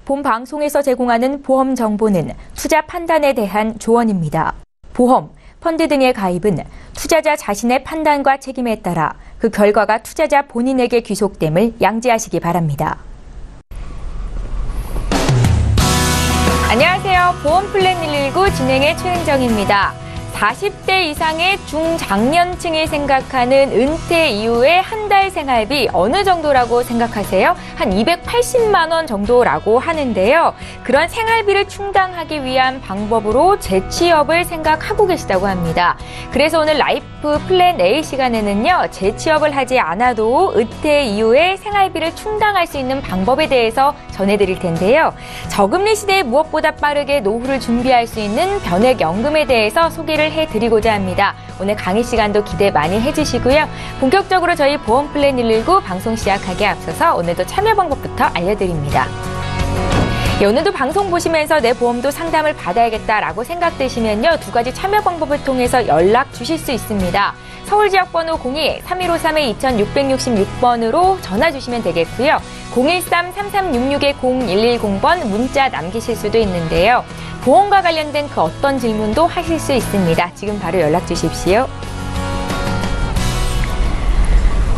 본 방송에서 제공하는 보험 정보는 투자 판단에 대한 조언입니다. 보험, 펀드 등의 가입은 투자자 자신의 판단과 책임에 따라 그 결과가 투자자 본인에게 귀속됨을 양지하시기 바랍니다. 안녕하세요. 보험플랜 119 진행의 최은정입니다. 40대 이상의 중장년층이 생각하는 은퇴 이후의 한 달 생활비 어느 정도라고 생각하세요? 한 280만 원 정도라고 하는데요. 그런 생활비를 충당하기 위한 방법으로 재취업을 생각하고 계시다고 합니다. 그래서 오늘 라이프 플랜 A 시간에는요. 재취업을 하지 않아도 은퇴 이후에 생활비를 충당할 수 있는 방법에 대해서 전해드릴 텐데요. 저금리 시대에 무엇보다 빠르게 노후를 준비할 수 있는 변액연금에 대해서 소개를 해드리고자 합니다. 오늘 강의 시간도 기대 많이 해주시고요. 본격적으로 저희 보험플랜 119 방송 시작하기에 앞서서 오늘도 참여 방법부터 알려드립니다. 오늘도 방송 보시면서 내 보험도 상담을 받아야겠다라고 생각되시면요. 두 가지 참여 방법을 통해서 연락 주실 수 있습니다. 서울지역번호 02-3253-2666번으로 전화 주시면 되겠고요. 013-3366-0110번 문자 남기실 수도 있는데요. 보험과 관련된 그 어떤 질문도 하실 수 있습니다. 지금 바로 연락 주십시오.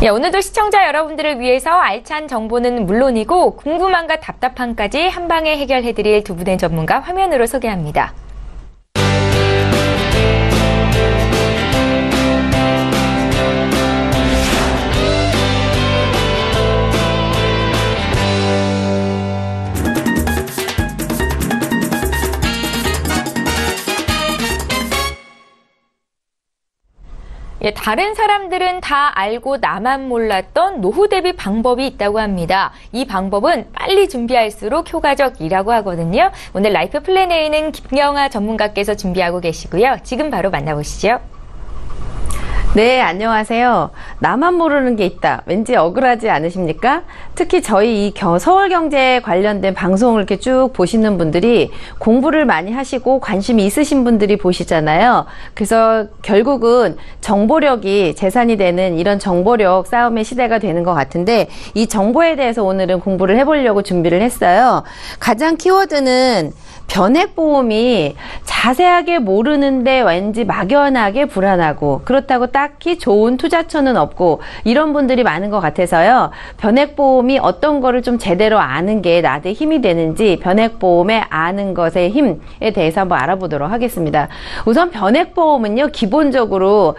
오늘도 시청자 여러분들을 위해서 알찬 정보는 물론이고 궁금함과 답답함까지 한 방에 해결해드릴 두 분의 전문가 화면으로 소개합니다. 다른 사람들은 다 알고 나만 몰랐던 노후 대비 방법이 있다고 합니다. 이 방법은 빨리 준비할수록 효과적이라고 하거든요. 오늘 라이프 플랜 A는 김경아 전문가께서 준비하고 계시고요. 지금 바로 만나보시죠. 네, 안녕하세요. 나만 모르는 게 있다. 왠지 억울하지 않으십니까? 특히 저희 이 서울경제 관련된 방송을 이렇게 쭉 보시는 분들이 공부를 많이 하시고 관심이 있으신 분들이 보시잖아요. 그래서 결국은 정보력이 재산이 되는 이런 정보력 싸움의 시대가 되는 것 같은데 이 정보에 대해서 오늘은 공부를 해보려고 준비를 했어요. 가장 키워드는 변액보험이 자세하게 모르는데 왠지 막연하게 불안하고 그렇다고 딱히 좋은 투자처는 없고 이런 분들이 많은 것 같아서요. 변액보험이 어떤 거를 좀 제대로 아는 게 나한테 힘이 되는지 변액보험에 아는 것의 힘에 대해서 한번 알아보도록 하겠습니다. 우선 변액보험은요. 기본적으로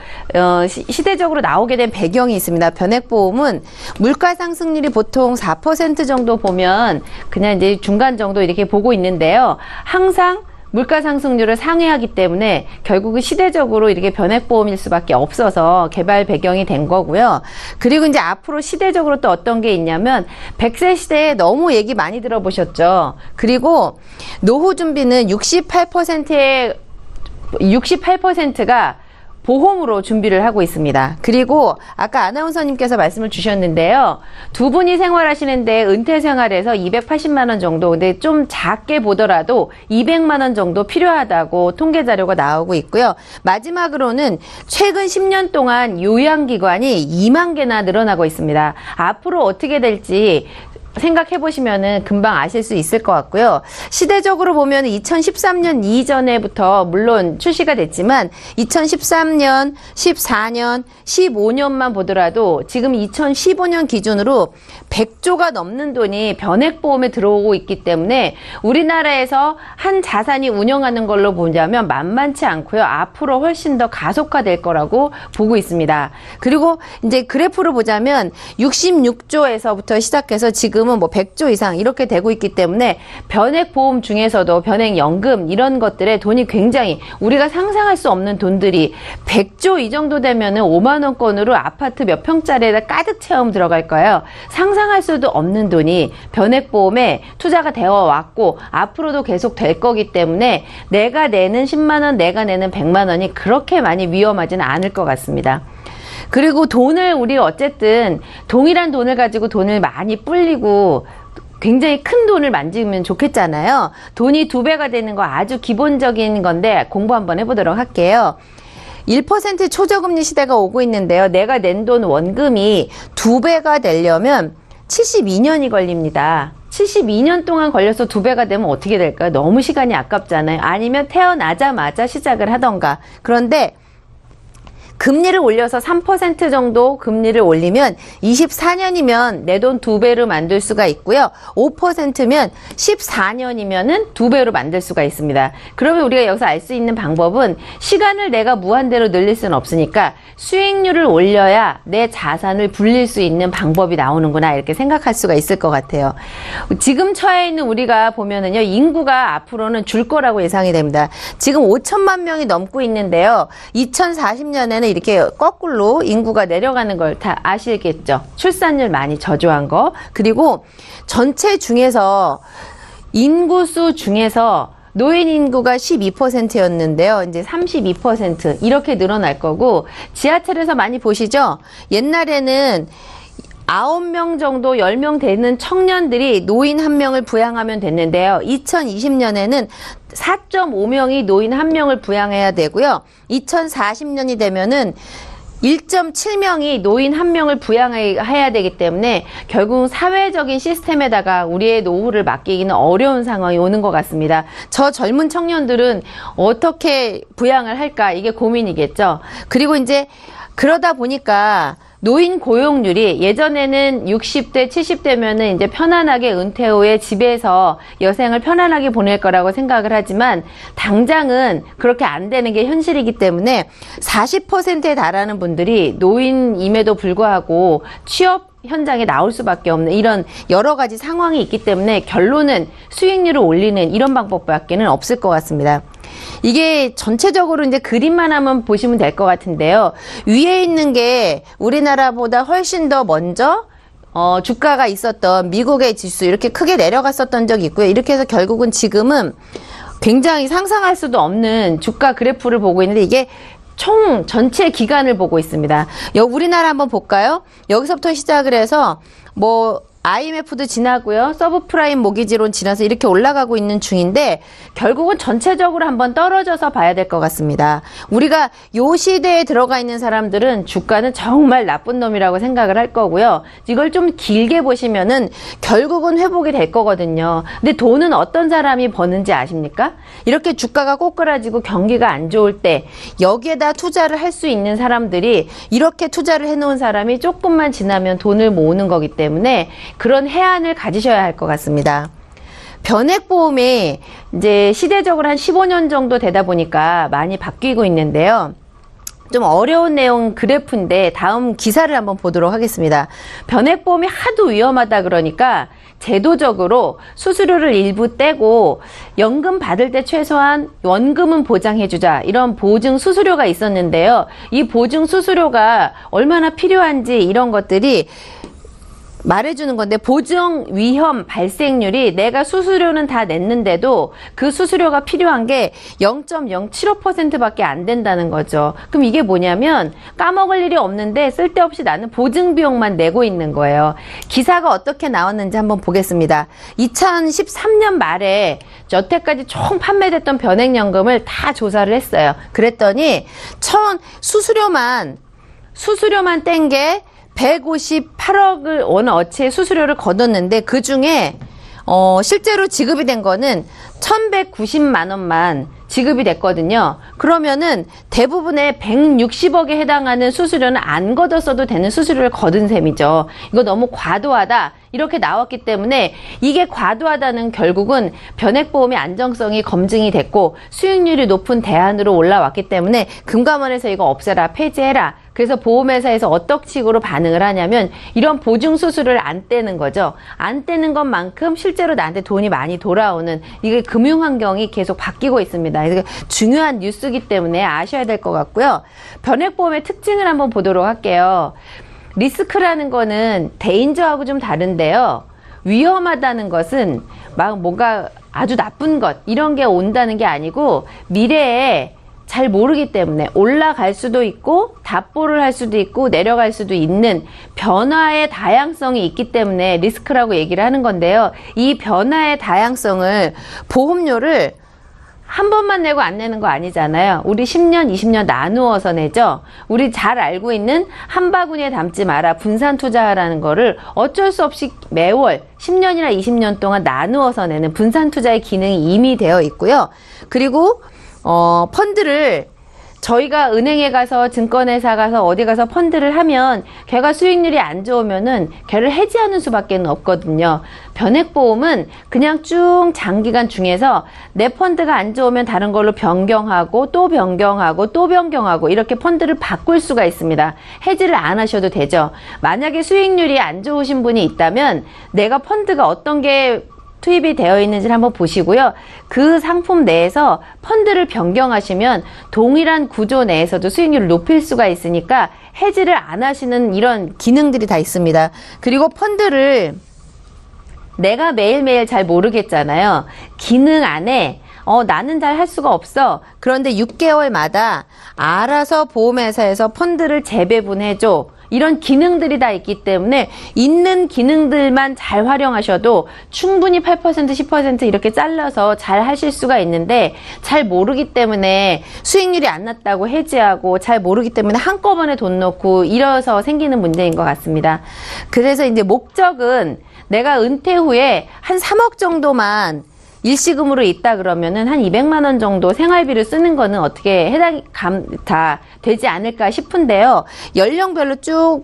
시대적으로 나오게 된 배경이 있습니다. 변액보험은 물가상승률이 보통 4% 정도 보면 그냥 이제 중간 정도 이렇게 보고 있는데요. 항상 물가 상승률을 상회하기 때문에 결국은 시대적으로 이렇게 변액보험일 수밖에 없어서 개발 배경이 된 거고요. 그리고 이제 앞으로 시대적으로 또 어떤 게 있냐면 100세 시대에 너무 얘기 많이 들어보셨죠. 그리고 노후 준비는 68%가 보험으로 준비를 하고 있습니다. 그리고 아까 아나운서님께서 말씀을 주셨는데요. 두 분이 생활하시는데 은퇴 생활에서 280만 원 정도, 근데 좀 작게 보더라도 200만 원 정도 필요하다고 통계 자료가 나오고 있고요. 마지막으로는 최근 10년 동안 요양기관이 2만 개나 늘어나고 있습니다. 앞으로 어떻게 될지 생각해 보시면은 금방 아실 수 있을 것 같고요. 시대적으로 보면 2013년 이전에부터 물론 출시가 됐지만 2013년, 14년, 15년만 보더라도 지금 2015년 기준으로 100조가 넘는 돈이 변액보험에 들어오고 있기 때문에 우리나라에서 한 자산이 운영하는 걸로 보자면 만만치 않고요. 앞으로 훨씬 더 가속화될 거라고 보고 있습니다. 그리고 이제 그래프로 보자면 66조에서부터 시작해서 지금은 뭐 100조 이상 이렇게 되고 있기 때문에 변액보험 중에서도 변액연금 이런 것들에 돈이 굉장히 우리가 상상할 수 없는 돈들이 100조 이 정도 되면은 5만 원권으로 아파트 몇 평짜리에다 가득 채움 들어갈 거예요. 상상할 수도 없는 돈이 변액보험에 투자가 되어 왔고 앞으로도 계속 될 거기 때문에 내가 내는 10만 원, 내가 내는 100만 원이 그렇게 많이 위험하지는 않을 것 같습니다. 그리고 돈을 우리 어쨌든 동일한 돈을 가지고 돈을 많이 불리고 굉장히 큰 돈을 만지면 좋겠잖아요. 돈이 2배가 되는 거 아주 기본적인 건데 공부 한번 해보도록 할게요. 1% 초저금리 시대가 오고 있는데요. 내가 낸 돈 원금이 2배가 되려면 72년이 걸립니다. 72년 동안 걸려서 2배가 되면 어떻게 될까요? 너무 시간이 아깝잖아요. 아니면 태어나자마자 시작을 하던가. 그런데 금리를 올려서 3% 정도 금리를 올리면 24년이면 내 돈 2배로 만들 수가 있고요. 5%면 14년이면은 2배로 만들 수가 있습니다. 그러면 우리가 여기서 알 수 있는 방법은 시간을 내가 무한대로 늘릴 수는 없으니까 수익률을 올려야 내 자산을 불릴 수 있는 방법이 나오는구나 이렇게 생각할 수가 있을 것 같아요. 지금 처해 있는 우리가 보면은요, 인구가 앞으로는 줄 거라고 예상이 됩니다. 지금 5천만 명이 넘고 있는데요. 2040년에는 이렇게 거꾸로 인구가 내려가는 걸 다 아시겠죠? 출산율 많이 저조한 거. 그리고 전체 중에서 인구수 중에서 노인 인구가 12%였는데요. 이제 32% 이렇게 늘어날 거고, 지하철에서 많이 보시죠? 옛날에는 9명 정도 10명 되는 청년들이 노인 1명을 부양하면 됐는데요. 2020년에는 4.5명이 노인 1명을 부양해야 되고요. 2040년이 되면은 1.7명이 노인 1명을 부양해야 되기 때문에 결국 사회적인 시스템에다가 우리의 노후를 맡기기는 어려운 상황이 오는 것 같습니다. 저 젊은 청년들은 어떻게 부양을 할까? 이게 고민이겠죠. 그리고 이제 그러다 보니까 노인 고용률이 예전에는 60대, 70대면은 이제 편안하게 은퇴 후에 집에서 여생을 편안하게 보낼 거라고 생각을 하지만 당장은 그렇게 안 되는 게 현실이기 때문에 40%에 달하는 분들이 노인임에도 불구하고 취업 현장에 나올 수밖에 없는 이런 여러 가지 상황이 있기 때문에 결론은 수익률을 올리는 이런 방법밖에는 없을 것 같습니다. 이게 전체적으로 이제 그림만 한번 보시면 될 것 같은데요. 위에 있는 게 우리나라보다 훨씬 더 먼저 주가가 있었던 미국의 지수 이렇게 크게 내려갔었던 적이 있고요. 이렇게 해서 결국은 지금은 굉장히 상상할 수도 없는 주가 그래프를 보고 있는데 이게 총 전체 기간을 보고 있습니다. 우리나라 한번 볼까요? 여기서부터 시작을 해서 IMF도 지나고요. 서브프라임 모기지론 지나서 이렇게 올라가고 있는 중인데 결국은 전체적으로 한번 떨어져서 봐야 될 것 같습니다. 우리가 요 시대에 들어가 있는 사람들은 주가는 정말 나쁜 놈이라고 생각을 할 거고요. 이걸 좀 길게 보시면은 결국은 회복이 될 거거든요. 근데 돈은 어떤 사람이 버는지 아십니까? 이렇게 주가가 꼬꾸라지고 경기가 안 좋을 때 여기에다 투자를 할 수 있는 사람들이 이렇게 투자를 해놓은 사람이 조금만 지나면 돈을 모으는 거기 때문에 그런 해안을 가지셔야 할 것 같습니다. 변액보험이 이제 시대적으로 한 15년 정도 되다 보니까 많이 바뀌고 있는데요. 좀 어려운 내용 그래프인데 다음 기사를 한번 보도록 하겠습니다. 변액보험이 하도 위험하다 그러니까 제도적으로 수수료를 일부 떼고 연금 받을 때 최소한 원금은 보장해주자 이런 보증 수수료가 있었는데요. 이 보증 수수료가 얼마나 필요한지 이런 것들이 말해주는 건데 보증 위험 발생률이 내가 수수료는 다 냈는데도 그 수수료가 필요한 게 0.075%밖에 안 된다는 거죠. 그럼 이게 뭐냐면 까먹을 일이 없는데 쓸데없이 나는 보증 비용만 내고 있는 거예요. 기사가 어떻게 나왔는지 한번 보겠습니다. 2013년 말에 여태까지 총 판매됐던 변액연금을 다 조사를 했어요. 그랬더니 수수료만 뗀 게 158억을 원어치의 수수료를 걷었는데 그 중에 실제로 지급이 된 거는 1190만 원만 지급이 됐거든요. 그러면은 대부분의 160억에 해당하는 수수료는 안 걷었어도 되는 수수료를 걷은 셈이죠. 이거 너무 과도하다. 이렇게 나왔기 때문에 이게 과도하다는 결국은 변액보험의 안정성이 검증이 됐고 수익률이 높은 대안으로 올라왔기 때문에 금감원에서 이거 없애라, 폐지해라. 그래서 보험회사에서 어떤 식으로 반응을 하냐면 이런 보증 수수료를 안 떼는 거죠. 안 떼는 것만큼 실제로 나한테 돈이 많이 돌아오는 이게 금융환경이 계속 바뀌고 있습니다. 그래서 중요한 뉴스이기 때문에 아셔야 될 것 같고요. 변액보험의 특징을 한번 보도록 할게요. 리스크라는 거는 데인저하고 좀 다른데요. 위험하다는 것은 막 뭔가 아주 나쁜 것 이런 게 온다는 게 아니고 미래에 잘 모르기 때문에 올라갈 수도 있고 답보를 할 수도 있고 내려갈 수도 있는 변화의 다양성이 있기 때문에 리스크라고 얘기를 하는 건데요. 이 변화의 다양성을 보험료를 한 번만 내고 안 내는 거 아니잖아요. 우리 10년, 20년 나누어서 내죠. 우리 잘 알고 있는 한 바구니에 담지 마라, 분산 투자라는 거를 어쩔 수 없이 매월 10년이나 20년 동안 나누어서 내는 분산 투자의 기능이 이미 되어 있고요. 그리고 펀드를 저희가 은행에 가서 증권회사 가서 어디 가서 펀드를 하면 걔가 수익률이 안 좋으면은 걔를 해지하는 수밖에 없거든요. 변액보험은 그냥 쭉 장기간 중에서 내 펀드가 안 좋으면 다른 걸로 변경하고 또 변경하고 또 변경하고 이렇게 펀드를 바꿀 수가 있습니다. 해지를 안 하셔도 되죠. 만약에 수익률이 안 좋으신 분이 있다면 내가 펀드가 어떤 게 투입이 되어 있는지를 한번 보시고요. 그 상품 내에서 펀드를 변경하시면 동일한 구조 내에서도 수익률을 높일 수가 있으니까 해지를 안 하시는 이런 기능들이 다 있습니다. 그리고 펀드를 내가 매일매일 잘 모르겠잖아요. 기능 안에 나는 잘 할 수가 없어. 그런데 6개월마다 알아서 보험회사에서 펀드를 재배분해줘. 이런 기능들이 다 있기 때문에 있는 기능들만 잘 활용하셔도 충분히 8%, 10% 이렇게 잘라서 잘 하실 수가 있는데 잘 모르기 때문에 수익률이 안 났다고 해지하고 잘 모르기 때문에 한꺼번에 돈 넣고 이래서 생기는 문제인 것 같습니다. 그래서 이제 목적은 내가 은퇴 후에 한 3억 정도만 일시금으로 있다 그러면은 한 200만 원 정도 생활비를 쓰는 거는 어떻게 다 되지 않을까 싶은데요. 연령별로 쭉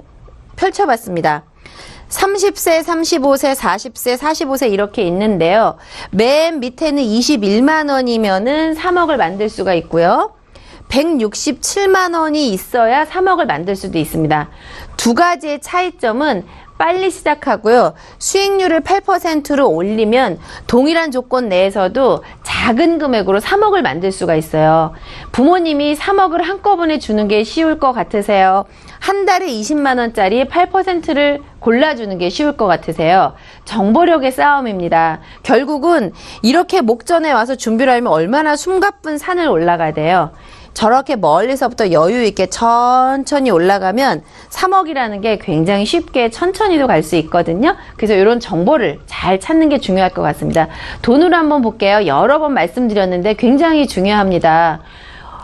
펼쳐봤습니다. 30세, 35세, 40세, 45세 이렇게 있는데요. 맨 밑에는 21만 원이면은 3억을 만들 수가 있고요. 167만 원이 있어야 3억을 만들 수도 있습니다. 두 가지의 차이점은 빨리 시작하고요. 수익률을 8%로 올리면 동일한 조건 내에서도 작은 금액으로 3억을 만들 수가 있어요. 부모님이 3억을 한꺼번에 주는 게 쉬울 것 같으세요? 한 달에 20만 원짜리 8%를 골라주는 게 쉬울 것 같으세요? 정보력의 싸움입니다. 결국은 이렇게 목전에 와서 준비를 하면 얼마나 숨가쁜 산을 올라가야 돼요. 저렇게 멀리서부터 여유 있게 천천히 올라가면 3억이라는 게 굉장히 쉽게 천천히도 갈 수 있거든요. 그래서 이런 정보를 잘 찾는 게 중요할 것 같습니다. 돈으로 한번 볼게요. 여러 번 말씀드렸는데 굉장히 중요합니다.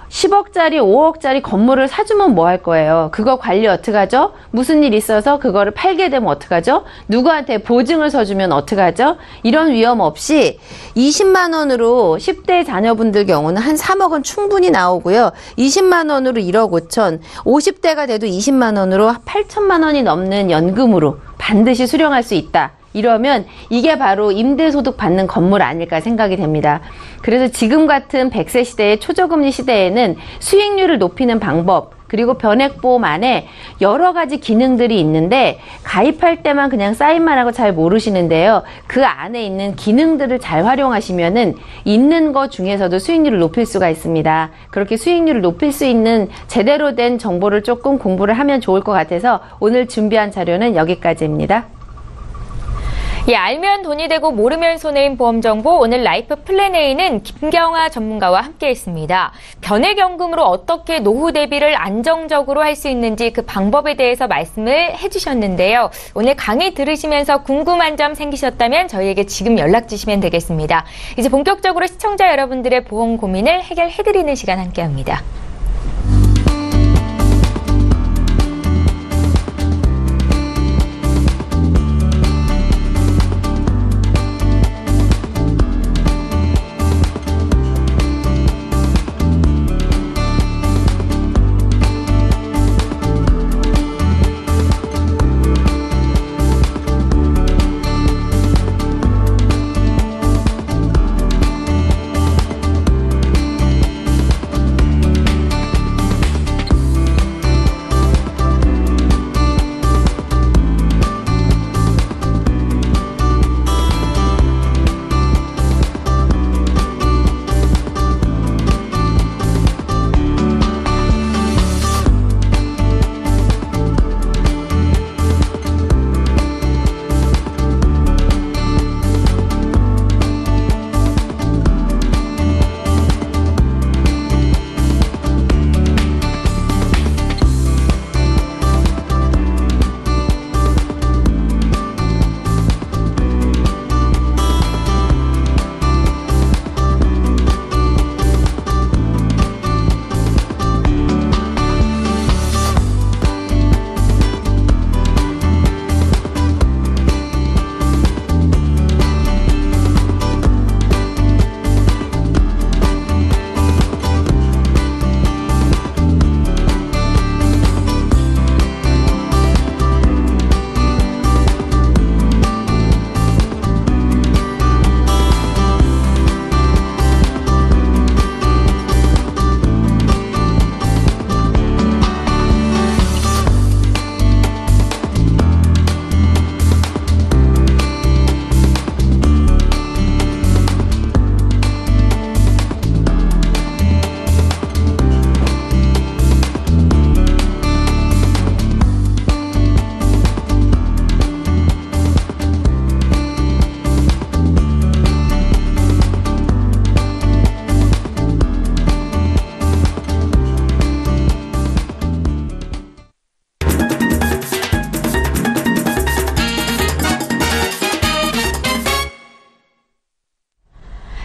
10억짜리, 5억짜리 건물을 사주면 뭐 할 거예요? 그거 관리 어떡하죠? 무슨 일 있어서 그거를 팔게 되면 어떡하죠? 누구한테 보증을 서주면 어떡하죠? 이런 위험 없이 20만 원으로 10대 자녀분들 경우는 한 3억은 충분히 나오고요. 20만 원으로 1억 5천, 50대가 돼도 20만 원으로 8천만 원이 넘는 연금으로 반드시 수령할 수 있다. 이러면 이게 바로 임대소득 받는 건물 아닐까 생각이 됩니다. 그래서 지금 같은 100세 시대의 초저금리 시대에는 수익률을 높이는 방법 그리고 변액보험 안에 여러 가지 기능들이 있는데 가입할 때만 그냥 사인만 하고 잘 모르시는데요. 그 안에 있는 기능들을 잘 활용하시면은 있는 것 중에서도 수익률을 높일 수가 있습니다. 그렇게 수익률을 높일 수 있는 제대로 된 정보를 조금 공부를 하면 좋을 것 같아서 오늘 준비한 자료는 여기까지입니다. 예, 알면 돈이 되고 모르면 손해인 보험 정보 오늘 라이프 플랜 A는 김경아 전문가와 함께했습니다. 변액연금으로 어떻게 노후 대비를 안정적으로 할 수 있는지 그 방법에 대해서 말씀을 해주셨는데요. 오늘 강의 들으시면서 궁금한 점 생기셨다면 저희에게 지금 연락 주시면 되겠습니다. 이제 본격적으로 시청자 여러분들의 보험 고민을 해결해드리는 시간 함께합니다.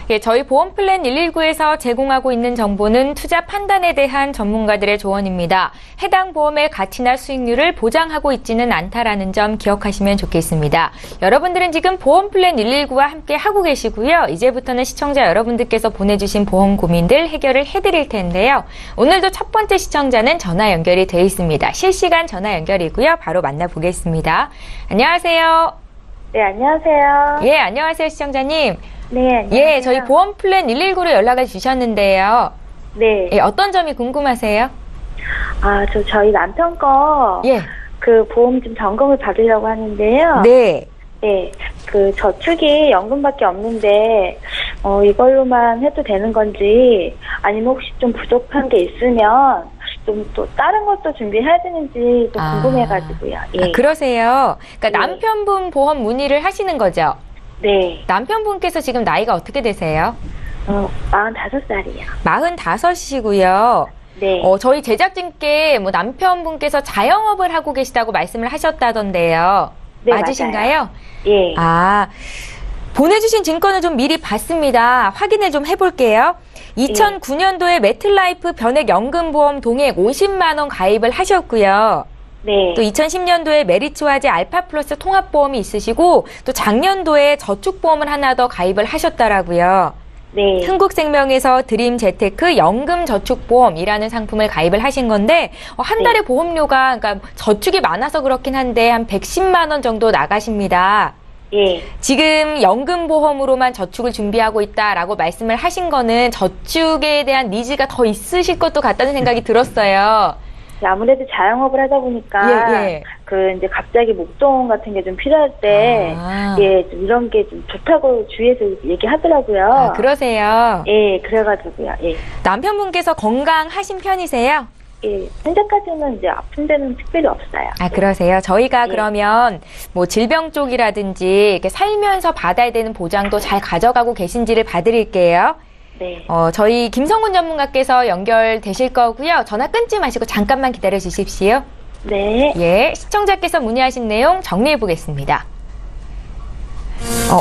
예, 저희 보험플랜 119에서 제공하고 있는 정보는 투자 판단에 대한 전문가들의 조언입니다. 해당 보험의 가치나 수익률을 보장하고 있지는 않다라는 점 기억하시면 좋겠습니다. 여러분들은 지금 보험플랜 119와 함께 하고 계시고요. 이제부터는 시청자 여러분들께서 보내주신 보험 고민들 해결을 해드릴 텐데요. 오늘도 첫 번째 시청자는 전화 연결이 되어 있습니다. 실시간 전화 연결이고요. 바로 만나보겠습니다. 안녕하세요. 네, 안녕하세요. 예, 안녕하세요, 시청자님. 네, 안녕하세요. 예, 저희 보험플랜 119로 연락을 주셨는데요. 네. 예, 어떤 점이 궁금하세요? 저희 남편 거, 예. 그 보험 좀 점검을 받으려고 하는데요. 네. 네. 그 저축이 연금밖에 없는데, 이걸로만 해도 되는 건지, 아니면 혹시 좀 부족한 게 있으면, 좀 또 다른 것도 준비해야 되는지 좀 궁금해가지고요. 예. 그러세요. 그러니까 네. 남편분 보험 문의를 하시는 거죠? 네. 남편분께서 지금 나이가 어떻게 되세요? 45살이요. 45이시고요. 네. 저희 제작진께 뭐 남편분께서 자영업을 하고 계시다고 말씀을 하셨다던데요. 네, 맞으신가요? 예. 보내주신 증권을 좀 미리 봤습니다. 확인을 좀 해볼게요. 2009년도에 매틀라이프 변액연금보험 동액 50만 원 가입을 하셨고요. 네. 또 2010년도에 메리츠화재 알파플러스 통합보험이 있으시고 또 작년도에 저축보험을 하나 더 가입을 하셨더라고요. 네. 흥국생명에서 드림재테크 연금저축보험이라는 상품을 가입을 하신 건데 한 달에 보험료가 그러니까 저축이 많아서 그렇긴 한데 한 110만 원 정도 나가십니다. 예. 지금 연금보험으로만 저축을 준비하고 있다라고 말씀을 하신 거는 저축에 대한 니즈가 더 있으실 것도 같다는 생각이 들었어요. 아무래도 자영업을 하다 보니까 예. 이제 갑자기 목돈 같은 게 좀 필요할 때 좀 이런 게 좀 좋다고 주위에서 얘기하더라고요. 그러세요? 예, 그래가지고요. 예. 남편분께서 건강하신 편이세요? 예, 현재까지는 이제 아픈 데는 특별히 없어요. 그러세요? 저희가 예. 그러면 뭐 질병 쪽이라든지 이렇게 살면서 받아야 되는 보장도 잘 가져가고 계신지를 봐드릴게요. 네. 저희 김성훈 전문가께서 연결되실 거고요. 전화 끊지 마시고 잠깐만 기다려 주십시오. 네. 예, 시청자께서 문의하신 내용 정리해 보겠습니다.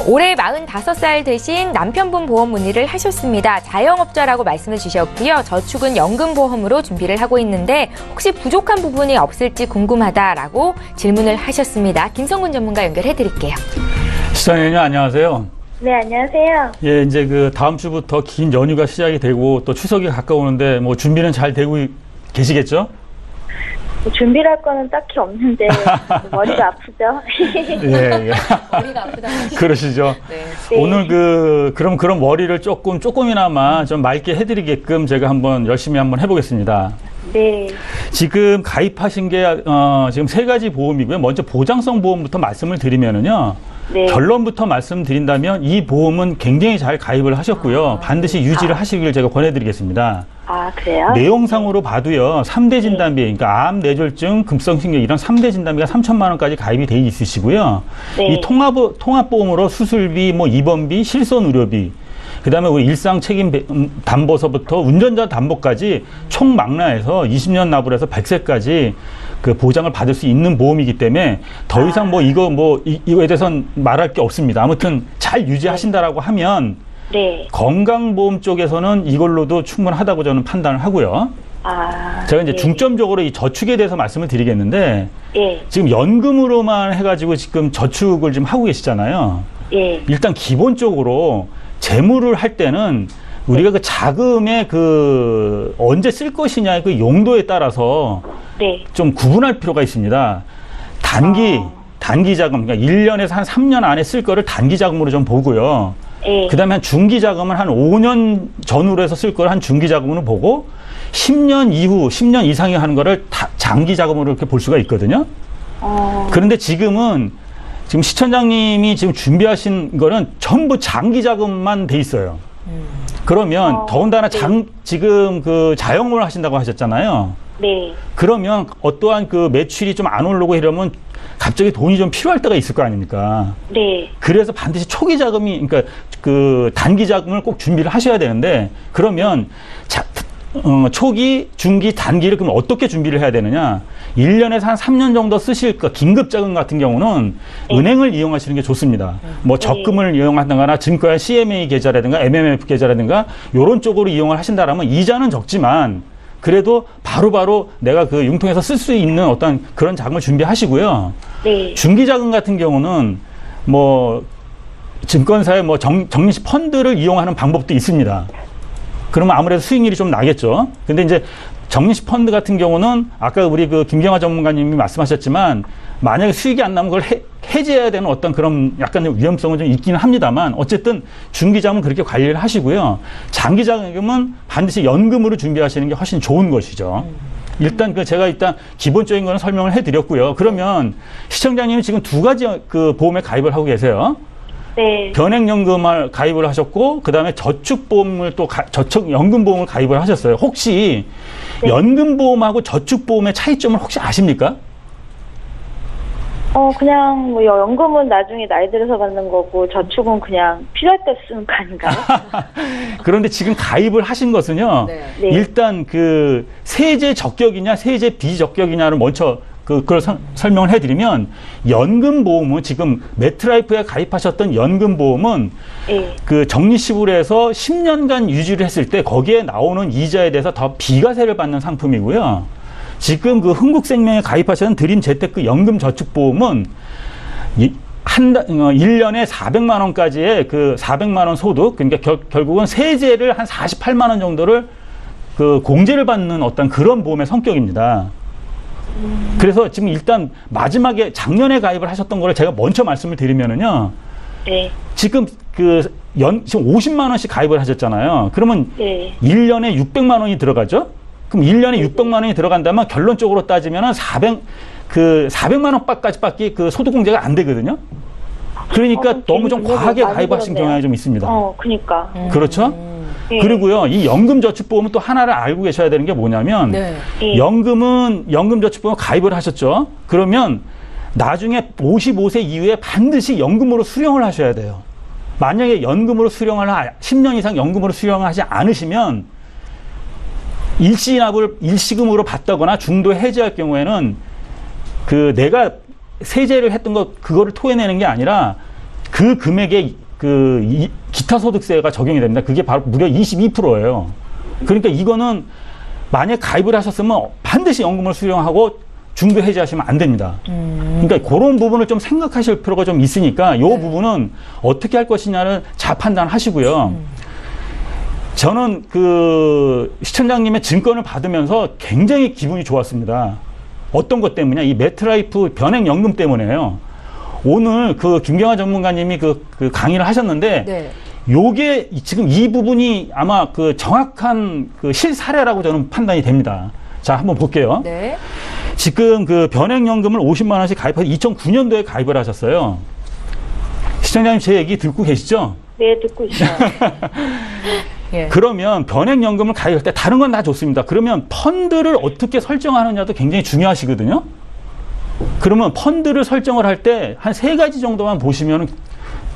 올해 45살 되신 남편분 보험 문의를 하셨습니다. 자영업자라고 말씀을 주셨고요. 저축은 연금보험으로 준비를 하고 있는데 혹시 부족한 부분이 없을지 궁금하다라고 질문을 하셨습니다. 김성훈 전문가 연결해 드릴게요. 시청자님 안녕하세요. 네, 안녕하세요. 예, 이제 그 다음 주부터 긴 연휴가 시작이 되고 또 추석이 가까우는데 뭐 준비는 잘 되고 계시겠죠? 준비를 할 거는 딱히 없는데 머리가 아프죠? 예. 머리가 아프다. 그러시죠. 네. 오늘 그럼 그런 머리를 조금이나마 좀 맑게 해드리게끔 제가 열심히 한번 해보겠습니다. 네. 지금 가입하신 게 지금 3가지 보험이고요. 먼저 보장성 보험부터 말씀을 드리면은요. 네. 결론부터 말씀드린다면 이 보험은 굉장히 잘 가입을 하셨고요. 반드시 유지를 하시길 제가 권해드리겠습니다. 그래요? 내용상으로 봐도요. 3대 진단비, 그러니까 암, 뇌졸중, 급성심경 이런 3대 진단비가 3천만 원까지 가입이 돼 있으시고요. 네. 이 통합보험으로 수술비, 입원비, 실손의료비, 그다음에 우리 일상 책임 담보서부터 운전자 담보까지 총 망라해서 20년 납부해서 100세까지 그 보장을 받을 수 있는 보험이기 때문에 더 이상 이거에 대해서는 말할 게 없습니다. 아무튼 잘 유지하신다라고 하면 네. 건강보험 쪽에서는 이걸로도 충분하다고 저는 판단을 하고요. 제가 이제 중점적으로 이 저축에 대해서 말씀을 드리겠는데 지금 연금으로만 해가지고 지금 저축을 지금 하고 계시잖아요. 일단 기본적으로 재무를 할 때는 우리가 그 자금의 언제 쓸 것이냐의 그 용도에 따라서 좀 구분할 필요가 있습니다. 단기 자금, 그러니까 1년에서 한 3년 안에 쓸 거를 단기 자금으로 좀 보고요. 그 다음에 한 중기 자금은 한 5년 전후로 해서 쓸 거를 한 중기 자금으로 보고 10년 이후, 10년 이상이 하는 거를 장기 자금으로 이렇게 볼 수가 있거든요. 그런데 지금 시청자님이 지금 준비하신 거는 전부 장기 자금만 돼 있어요. 그러면 더군다나 지금 자영업을 하신다고 하셨잖아요. 네. 그러면 어떠한 매출이 좀 안 오르고 이러면 갑자기 돈이 좀 필요할 때가 있을 거 아닙니까? 네. 그래서 반드시 초기 자금이, 그러니까 단기 자금을 꼭 준비를 하셔야 되는데, 그러면 초기, 중기, 단기를 그럼 어떻게 준비를 해야 되느냐? 1년에서 한 3년 정도 쓰실 긴급 자금 같은 경우는 은행을 이용하시는 게 좋습니다. 뭐 적금을 이용한다거나 증권 CMA 계좌라든가 MMF 계좌라든가 이런 쪽으로 이용을 하신다라면 이자는 적지만 그래도 바로바로 내가 그 융통해서 쓸 수 있는 어떤 그런 자금을 준비하시고요. 네. 중기 자금 같은 경우는 뭐 증권사의 뭐 정리식 펀드를 이용하는 방법도 있습니다. 그러면 아무래도 수익률이 좀 나겠죠. 근데 이제 정리식 펀드 같은 경우는 아까 우리 그 김경아 전문가님이 말씀하셨지만 만약에 수익이 안 나면 그걸 해지해야 되는 어떤 그런 약간 위험성은 좀 있기는 합니다만 어쨌든 중기자금은 그렇게 관리를 하시고요. 장기자금은 반드시 연금으로 준비하시는 게 훨씬 좋은 것이죠. 일단 제가 일단 기본적인 거는 설명을 해드렸고요. 그러면 시청자님이 지금 두 가지 그 보험에 가입을 하고 계세요. 네. 변액연금을 가입을 하셨고 그다음에 저축보험을 또 저축연금보험을 가입을 하셨어요. 혹시 네. 연금보험하고 저축보험의 차이점을 혹시 아십니까? 그냥 뭐 연금은 나중에 나이 들어서 받는 거고 저축은 그냥 필요할 때 쓰는 거 아닌가요? 그런데 지금 가입을 하신 것은요. 네. 일단 그 세제 적격이냐 세제 비적격이냐를 먼저 그걸 설명을 해드리면 연금보험은 지금 매트라이프에 가입하셨던 연금보험은 그 적립식으로 해서 10년간 유지를 했을 때 거기에 나오는 이자에 대해서 더 비과세를 받는 상품이고요. 지금 그 흥국생명에 가입하셨던 드림 재테크 연금저축보험은 1년에 400만 원까지의 그 400만 원 소득, 그러니까 결국은 세제를 한 48만 원 정도를 그 공제를 받는 어떤 그런 보험의 성격입니다. 그래서 지금 일단 마지막에 작년에 가입을 하셨던 거를 제가 먼저 말씀을 드리면은요. 네. 지금 지금 50만 원씩 가입을 하셨잖아요. 그러면 네. 1년에 600만 원이 들어가죠? 그럼 1년에 600만 원이 들어간다면 결론적으로 따지면은 400만 원까지밖에 그 소득 공제가 안 되거든요. 그러니까 너무 좀 과하게 가입하신 경향이 좀 있습니다. 그러니까. 그렇죠? 네. 그리고요, 이 연금저축보험은 또 하나를 알고 계셔야 되는 게 뭐냐면, 네. 연금저축보험 가입을 하셨죠? 그러면 나중에 55세 이후에 반드시 연금으로 수령을 하셔야 돼요. 만약에 연금으로 10년 이상 연금으로 수령을 하지 않으시면, 일시납을 일시금으로 받다거나 중도 해지할 경우에는 내가 세제를 했던 그거를 토해내는 게 아니라 그 금액에 기타 소득세가 적용이 됩니다. 그게 바로 무려 22%예요. 그러니까 이거는 만약 가입을 하셨으면 반드시 연금을 수령하고 중도 해지하시면 안 됩니다. 그러니까 그런 부분을 좀 생각하실 필요가 좀 있으니까 이 부분은 어떻게 할 것이냐를 잘 판단하시고요. 저는 시청자님의 증권을 받으면서 굉장히 기분이 좋았습니다. 어떤 것 때문이냐? 이 매트라이프 변액연금 때문에요. 오늘 김경아 전문가님이 강의를 하셨는데, 네. 요게 지금 이 부분이 아마 정확한 실사례라고 저는 판단이 됩니다. 자, 한번 볼게요. 네. 지금 변액연금을 50만 원씩 가입해서 2009년도에 가입을 하셨어요. 시청자님 제 얘기 듣고 계시죠? 네, 듣고 있어요. 예. 그러면 변액연금을 가입할 때 다른 건 다 좋습니다. 그러면 펀드를 어떻게 설정하느냐도 굉장히 중요하시거든요. 그러면 펀드를 설정을 할 때 한 3가지 정도만 보시면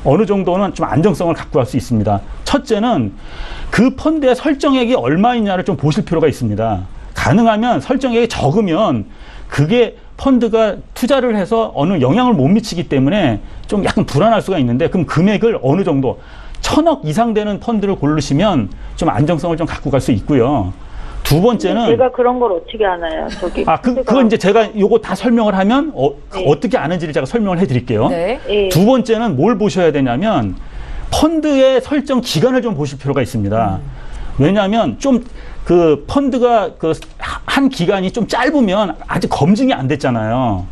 어느 정도는 좀 안정성을 갖고 갈 수 있습니다. 첫째는 그 펀드의 설정액이 얼마이냐를 좀 보실 필요가 있습니다. 가능하면 설정액이 적으면 그게 펀드가 투자를 해서 어느 영향을 못 미치기 때문에 좀 약간 불안할 수가 있는데, 그럼 금액을 어느 정도 1000억 이상 되는 펀드를 고르시면 좀 안정성을 좀 갖고 갈 수 있고요. 두 번째는 제가 그런 걸 어떻게 아나요? 그건 이제 제가 요거 다 설명을 하면 네. 어떻게 아는지를 제가 설명을 해드릴게요. 네. 두 번째는 뭘 보셔야 되냐면 펀드의 설정 기간을 좀 보실 필요가 있습니다. 왜냐하면 좀 펀드가 한 기간이 좀 짧으면 아직 검증이 안 됐잖아요.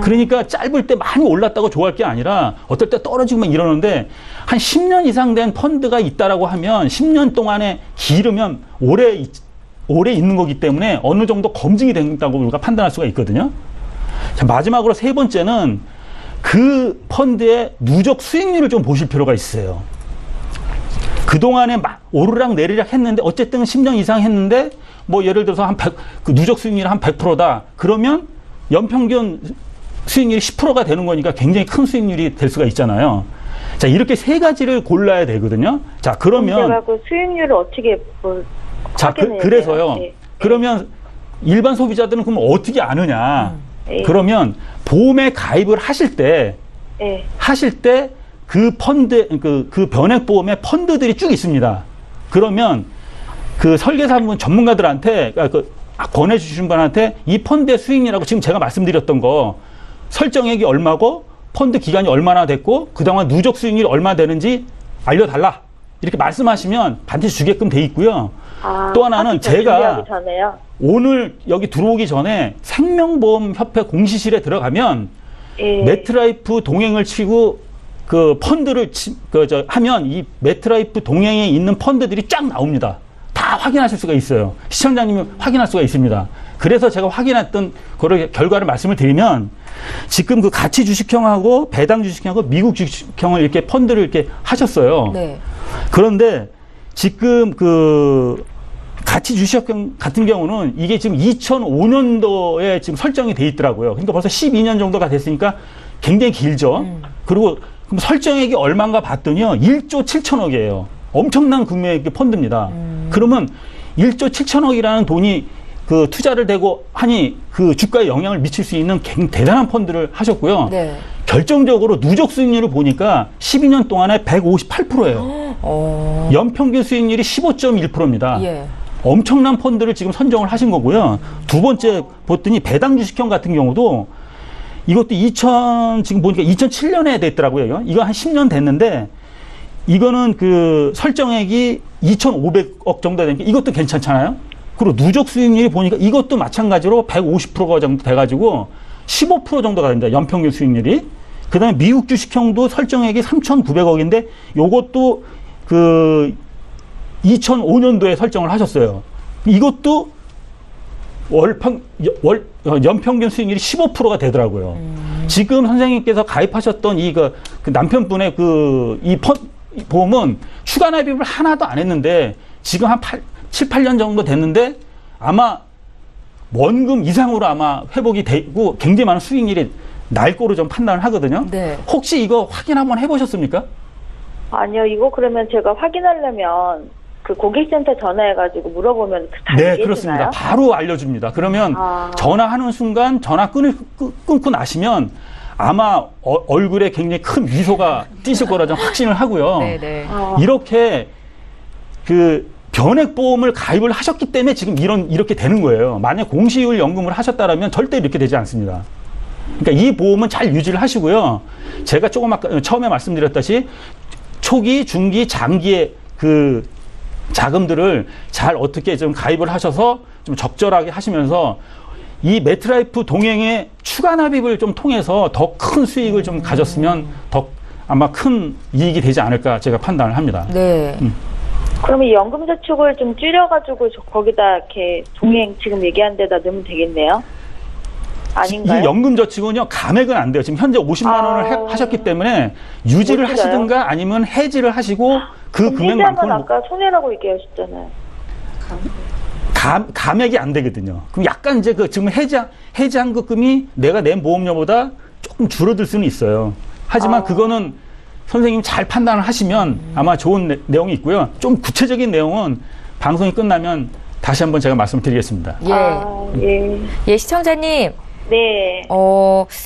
그러니까 짧을 때 많이 올랐다고 좋아할 게 아니라 어떨 때 떨어지고 막 이러는데, 한 10년 이상 된 펀드가 있다라고 하면 10년 동안에 길으면 오래 있는 거기 때문에 어느 정도 검증이 된다고 우리가 판단할 수가 있거든요. 자, 마지막으로 세 번째는 그 펀드의 누적 수익률을 좀 보실 필요가 있어요. 그동안에 막 오르락 내리락 했는데 어쨌든 10년 이상 했는데 뭐 예를 들어서 누적 수익률이 한 100%다. 그러면 연평균 수익률이 10%가 되는 거니까 굉장히 큰 수익률이 될 수가 있잖아요. 자, 이렇게 3가지를 골라야 되거든요. 자, 그러면 제가 수익률을 어떻게 자, 그래서요. 네. 그러면 일반 소비자들은 그럼 어떻게 아느냐? 네. 그러면 보험에 가입을 하실 때, 네. 그 펀드, 그 변액보험의 펀드들이 쭉 있습니다. 그러면 그 설계사분 전문가들한테, 권해주신 분한테 이 펀드의 수익률이라고 지금 제가 말씀드렸던 거, 설정액이 얼마고, 펀드 기간이 얼마나 됐고, 그동안 누적 수익률이 얼마나 되는지 알려달라. 이렇게 말씀하시면 반드시 주게끔 돼 있고요. 또 하나는 제가 오늘 여기 들어오기 전에 생명보험협회 공시실에 들어가면 메트라이프 동행을 치고 그 펀드를 하면 이 메트라이프 동행에 있는 펀드들이 쫙 나옵니다. 다 확인하실 수가 있어요. 시청자님이 확인할 수가 있습니다. 그래서 제가 확인했던 그런 결과를 말씀을 드리면 지금 그 가치 주식형하고 배당 주식형하고 미국 주식형을 이렇게 펀드를 이렇게 하셨어요. 네. 그런데 지금 그 가치 주식형 같은 경우는 이게 지금 2005년도에 지금 설정이 돼 있더라고요. 그러니까 벌써 12년 정도가 됐으니까 굉장히 길죠. 그리고 그럼 설정액이 얼마인가 봤더니요. 1조 7천억이에요. 엄청난 금액의 펀드입니다. 그러면 1조 7천억이라는 돈이 그 투자를 되고 하니 그 주가에 영향을 미칠 수 있는 대단한 펀드를 하셨고요. 네. 결정적으로 누적 수익률을 보니까 12년 동안에 158%예요. 연평균 수익률이 15.1%입니다. 예. 엄청난 펀드를 지금 선정을 하신 거고요. 두 번째 봤더니 배당 주식형 같은 경우도 이것도 지금 보니까 2007년에 됐더라고요. 이거 한 10년 됐는데 이거는 그 설정액이 2,500억 정도 되니까 이것도 괜찮잖아요. 그리고 누적 수익률이 보니까 이것도 마찬가지로 150%가 정도 돼가지고 15% 정도가 됩니다. 연평균 수익률이. 그 다음에 미국 주식형도 설정액이 3,900억인데 요것도 그 2005년도에 설정을 하셨어요. 이것도 연평균 수익률이 15%가 되더라고요. 지금 선생님께서 가입하셨던 그 남편분의 이 보험은 추가 납입을 하나도 안 했는데 지금 한 7, 8년 정도 됐는데 아마 원금 이상으로 아마 회복이 되고 굉장히 많은 수익률이 날 거로 좀 판단을 하거든요. 네. 혹시 이거 확인 한번 해보셨습니까? 아니요. 이거 그러면 제가 확인하려면 그 고객센터 전화해가지고 물어보면 다 네, 그렇습니다. 바로 알려줍니다. 그러면 전화하는 순간 전화 끊고 나시면 아마 얼굴에 굉장히 큰 미소가 띄실 거라 좀 확신을 하고요. 네네. 이렇게 그 변액보험을 가입을 하셨기 때문에 지금 이렇게 되는 거예요. 만약 공시이율 연금을 하셨다면 절대 이렇게 되지 않습니다. 그러니까 이 보험은 잘 유지를 하시고요. 제가 조금 아까 처음에 말씀드렸듯이 초기, 중기, 장기의 그 자금들을 잘 어떻게 좀 가입을 하셔서 좀 적절하게 하시면서 이 메트라이프 동행의 추가 납입을 좀 통해서 더 큰 수익을 좀 가졌으면 더 아마 큰 이익이 되지 않을까 제가 판단을 합니다. 네. 그러면 이 연금저축을 좀 줄여가지고 거기다 이렇게 동행 지금 얘기한 데다 넣으면 되겠네요? 아닌가요? 이 연금저축은요, 감액은 안 돼요. 지금 현재 50만 원을 하셨기 때문에 유지를 하시든가 아니면 해지를 하시고 그 금액만큼을. 아까 손해라고 얘기하셨잖아요. 감액이 안 되거든요. 그럼 약간 이제 지금 해지한 것금이 내가 낸 보험료보다 조금 줄어들 수는 있어요. 하지만 그거는 선생님 잘 판단을 하시면 아마 좋은 내용이 있고요. 좀 구체적인 내용은 방송이 끝나면 다시 한번 제가 말씀드리겠습니다. 예, 시청자님. 네.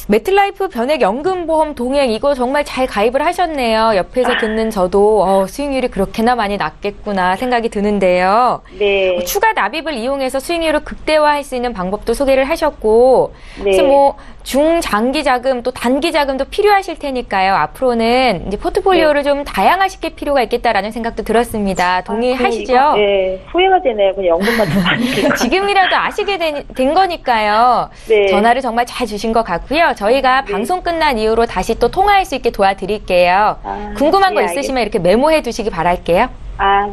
메트라이프 변액연금보험 동행 이거 정말 잘 가입을 하셨네요. 옆에서 듣는 저도 수익률이 그렇게나 많이 낮겠구나 생각이 드는데요. 네. 추가 납입을 이용해서 수익률을 극대화할 수 있는 방법도 소개를 하셨고, 네. 그래서 중장기 자금 또 단기 자금도 필요하실 테니까요. 앞으로는 이제 포트폴리오를 좀 다양화시킬 필요가 있겠다라는 생각도 들었습니다. 동의하시죠? 네, 후회가 되네요. 그냥 연금만 더 많으니까. 지금이라도 아시게 된 거니까요. 네. 전화를 정말 잘 주신 것 같고요. 저희가 방송 끝난 이후로 다시 또 통화할 수 있게 도와드릴게요. 궁금한 거 있으시면 이렇게 메모해 두시기 바랄게요.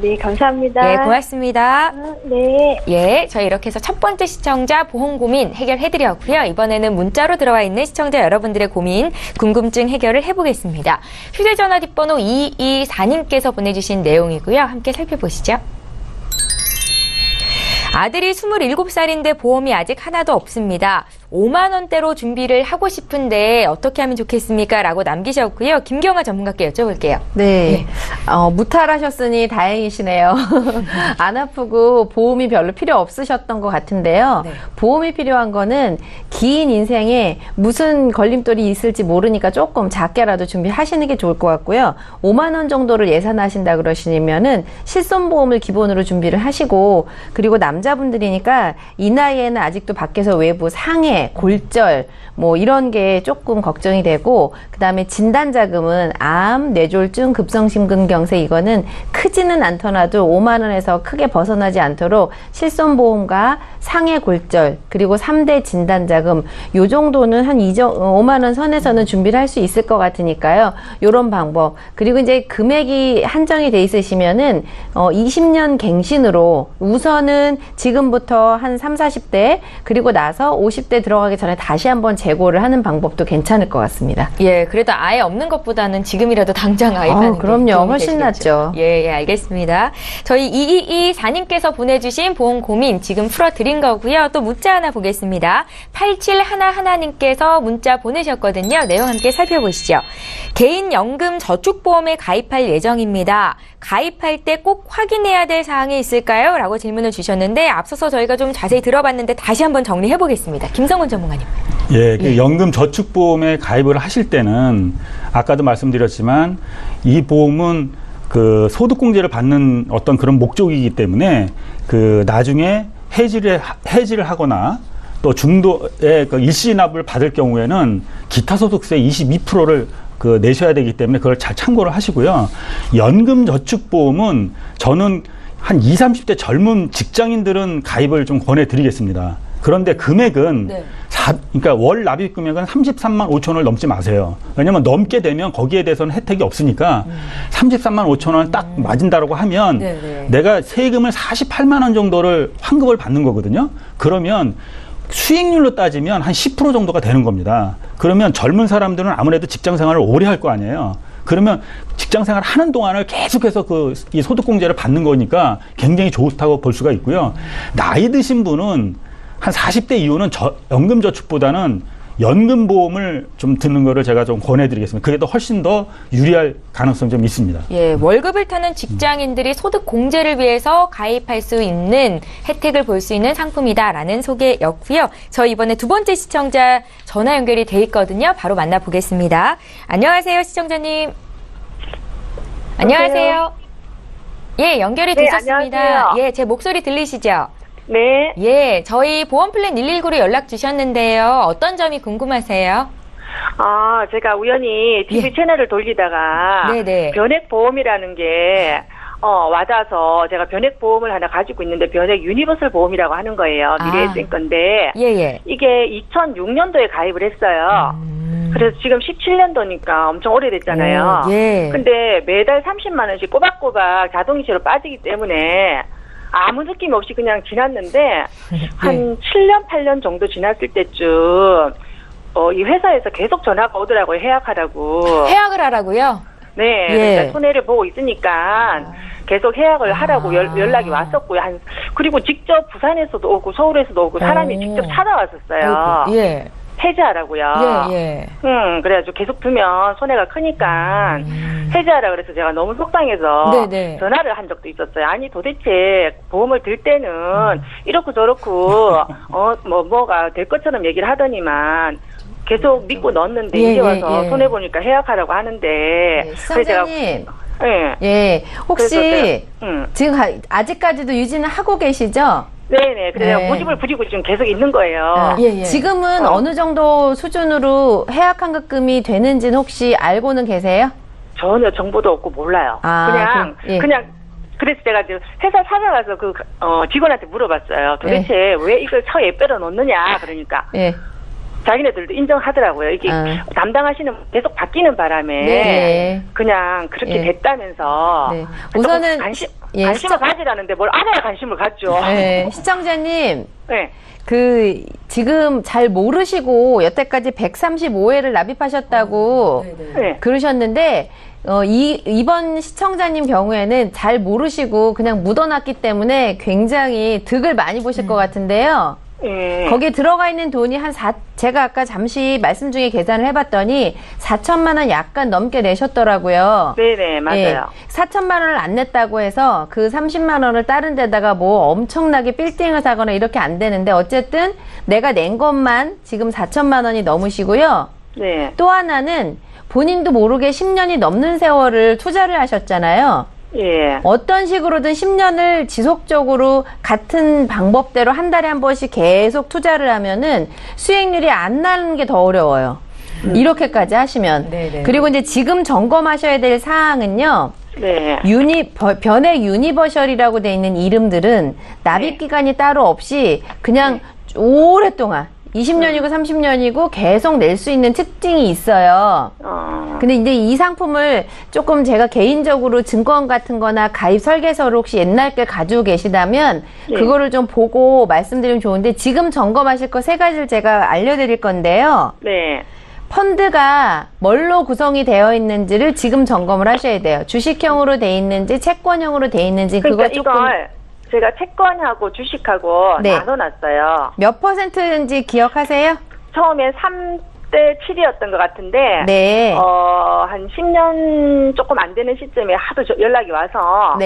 네, 감사합니다. 네, 고맙습니다. 네. 예, 저희 이렇게 해서 첫 번째 시청자 보험 고민 해결해드렸고요. 이번에는 문자로 들어와 있는 시청자 여러분들의 고민, 궁금증 해결을 해보겠습니다. 휴대전화 뒷번호 224님께서 보내주신 내용이고요. 함께 살펴보시죠. 아들이 27살인데 보험이 아직 하나도 없습니다. 5만 원대로 준비를 하고 싶은데 어떻게 하면 좋겠습니까? 라고 남기셨고요. 김경아 전문가께 여쭤볼게요. 네. 무탈하셨으니 다행이시네요. 안 아프고 보험이 별로 필요 없으셨던 것 같은데요. 네. 보험이 필요한 거는 긴 인생에 무슨 걸림돌이 있을지 모르니까 조금 작게라도 준비하시는 게 좋을 것 같고요. 5만 원 정도를 예산하신다 그러시면은 실손보험을 기본으로 준비를 하시고, 그리고 남자분들이니까 이 나이에는 아직도 밖에서 외부 상해, 골절 뭐 이런 게 조금 걱정이 되고, 그다음에 진단자금은 암, 뇌졸중, 급성심근경색 이거는 크지는 않더라도 5만 원에서 크게 벗어나지 않도록 실손보험과 상해, 골절 그리고 3대 진단자금 요 정도는 한 5만 원 선에서는 준비를 할 수 있을 것 같으니까요. 요런 방법. 그리고 이제 금액이 한정이 돼 있으시면은 20년 갱신으로 우선은 지금부터 한 3, 40대 그리고 나서 50대 들어가기 전에 다시 한번 재고를 하는 방법도 괜찮을 것 같습니다. 예, 그래도 아예 없는 것보다는 지금이라도 당장 가입하는 게 그럼요. 훨씬 낫죠. 예, 알겠습니다. 저희 2224님께서 보내주신 보험 고민 지금 풀어드린 거고요. 또 문자 하나 보겠습니다. 8711님께서 문자 보내셨거든요. 내용 함께 살펴보시죠. 개인연금 저축보험에 가입할 예정입니다. 가입할 때 꼭 확인해야 될 사항이 있을까요? 라고 질문을 주셨는데 앞서서 저희가 좀 자세히 들어봤는데 다시 한번 정리해 보겠습니다. 김성훈 전문가님. 예, 연금 저축보험에 가입을 하실 때는 아까도 말씀드렸지만 이 보험은 그 소득공제를 받는 어떤 그런 목적이기 때문에 그 나중에 해지를 하거나 또 중도의 그 일시납을 받을 경우에는 기타 소득세 22%를 내셔야 되기 때문에 그걸 잘 참고를 하시고요. 연금 저축보험은 저는 한 20, 30대 젊은 직장인들은 가입을 좀 권해드리겠습니다. 그런데 금액은 그러니까 월 납입 금액은 33만 5천 원을 넘지 마세요. 왜냐하면 넘게 되면 거기에 대해서는 혜택이 없으니까 33만 5천 원을 딱 맞은다라고 하면 내가 세금을 48만 원 정도를 환급을 받는 거거든요. 그러면 수익률로 따지면 한 10% 정도가 되는 겁니다. 그러면 젊은 사람들은 아무래도 직장 생활을 오래 할 거 아니에요. 그러면 직장 생활 하는 동안을 계속해서 이 소득공제를 받는 거니까 굉장히 좋다고 볼 수가 있고요. 나이 드신 분은 한 40대 이후는 연금저축보다는 연금보험을 좀 듣는 거를 제가 좀 권해드리겠습니다. 그게 더 훨씬 더 유리할 가능성이 좀 있습니다. 예, 월급을 타는 직장인들이 소득 공제를 위해서 가입할 수 있는 혜택을 볼 수 있는 상품이다라는 소개였고요. 저희 이번에 두 번째 시청자 전화 연결이 돼 있거든요. 바로 만나보겠습니다. 안녕하세요, 시청자님. 안녕하세요. 예, 연결이 되셨습니다. 안녕하세요. 예, 제 목소리 들리시죠? 네. 예, 저희 보험플랜 119로 연락 주셨는데요. 어떤 점이 궁금하세요? 제가 우연히 TV 채널을 돌리다가 변액보험이라는 게 와닿아서 제가 변액보험을 하나 가지고 있는데 변액 유니버설 보험이라고 하는 거예요. 미래에센 건데 이게 2006년도에 가입을 했어요. 그래서 지금 17년도니까 엄청 오래됐잖아요. 근데 매달 30만 원씩 꼬박꼬박 자동이체로 빠지기 때문에 아무 느낌 없이 그냥 지났는데 한 7년, 8년 정도 지났을 때쯤 이 회사에서 계속 전화가 오더라고요. 해약하라고. 해약을 하라고요? 네. 그러니까 손해를 보고 있으니까 계속 해약을 하라고 연락이 왔었고요. 그리고 직접 부산에서도 오고 서울에서도 오고 사람이 직접 찾아왔었어요. 해지하라고요. 그래가지고 계속 두면 손해가 크니까 해지하라 그래서 제가 너무 속상해서 전화를 한 적도 있었어요. 아니 도대체 보험을 들 때는 이렇고 저렇고 뭐가 될 것처럼 얘기를 하더니만 계속 믿고 넣었는데 이제 와서 손해 보니까 해약하라고 하는데 시청자님. 혹시 지금 아직까지도 유지는 하고 계시죠? 네네. 그래서 고집을 부리고 지금 계속 있는 거예요. 지금은 어느 정도 수준으로 해약환급금이 되는지는 혹시 알고는 계세요? 전혀 정보도 없고 몰라요. 그냥 그래서 제가 회사 찾아가서 직원한테 물어봤어요. 도대체 왜 이걸 처에 빼러 놓느냐 그러니까. 자기네들도 인정하더라고요. 이게 담당하시는 계속 바뀌는 바람에 그냥 그렇게 됐다면서 우선은 관심을 가지라는데 뭘 알아야 관심을 갖죠. 시청자님 지금 잘 모르시고 여태까지 135회를 납입하셨다고 그러셨는데 이번 시청자님 경우에는 잘 모르시고 그냥 묻어놨기 때문에 굉장히 득을 많이 보실 것 같은데요. 거기에 들어가 있는 돈이 제가 아까 잠시 말씀 중에 계산을 해봤더니 4천만 원 약간 넘게 내셨더라고요. 네네, 맞아요. 4천만 원을 안 냈다고 해서 그 30만 원을 다른 데다가 뭐 엄청나게 빌딩을 사거나 이렇게 안 되는데 어쨌든 내가 낸 것만 지금 4천만 원이 넘으시고요. 네. 또 하나는 본인도 모르게 10년이 넘는 세월을 투자를 하셨잖아요. 예. 어떤 식으로든 10년을 지속적으로 같은 방법대로 한 달에 한 번씩 계속 투자를 하면은 수익률이 안 나는 게 더 어려워요. 이렇게까지 하시면. 네네. 그리고 이제 지금 점검하셔야 될 사항은요. 네. 변액 유니버셜이라고 돼 있는 이름들은 납입 기간이 따로 없이 그냥 오랫동안 20년이고 30년이고 계속 낼 수 있는 특징이 있어요. 근데 이제 이 상품을 조금 제가 개인적으로 증권 같은 거나 가입 설계서를 혹시 옛날 게 가지고 계시다면 그거를 좀 보고 말씀드리면 좋은데 지금 점검하실 거 3가지를 제가 알려드릴 건데요. 네. 펀드가 뭘로 구성이 되어 있는지를 지금 점검을 하셔야 돼요. 주식형으로 돼 있는지 채권형으로 돼 있는지 그러니까 그거 조금 제가 채권하고 주식하고 나눠놨어요. 몇 %인지 기억하세요? 처음에 3대 7이었던 것 같은데, 네. 한 10년 조금 안 되는 시점에 하도 연락이 와서,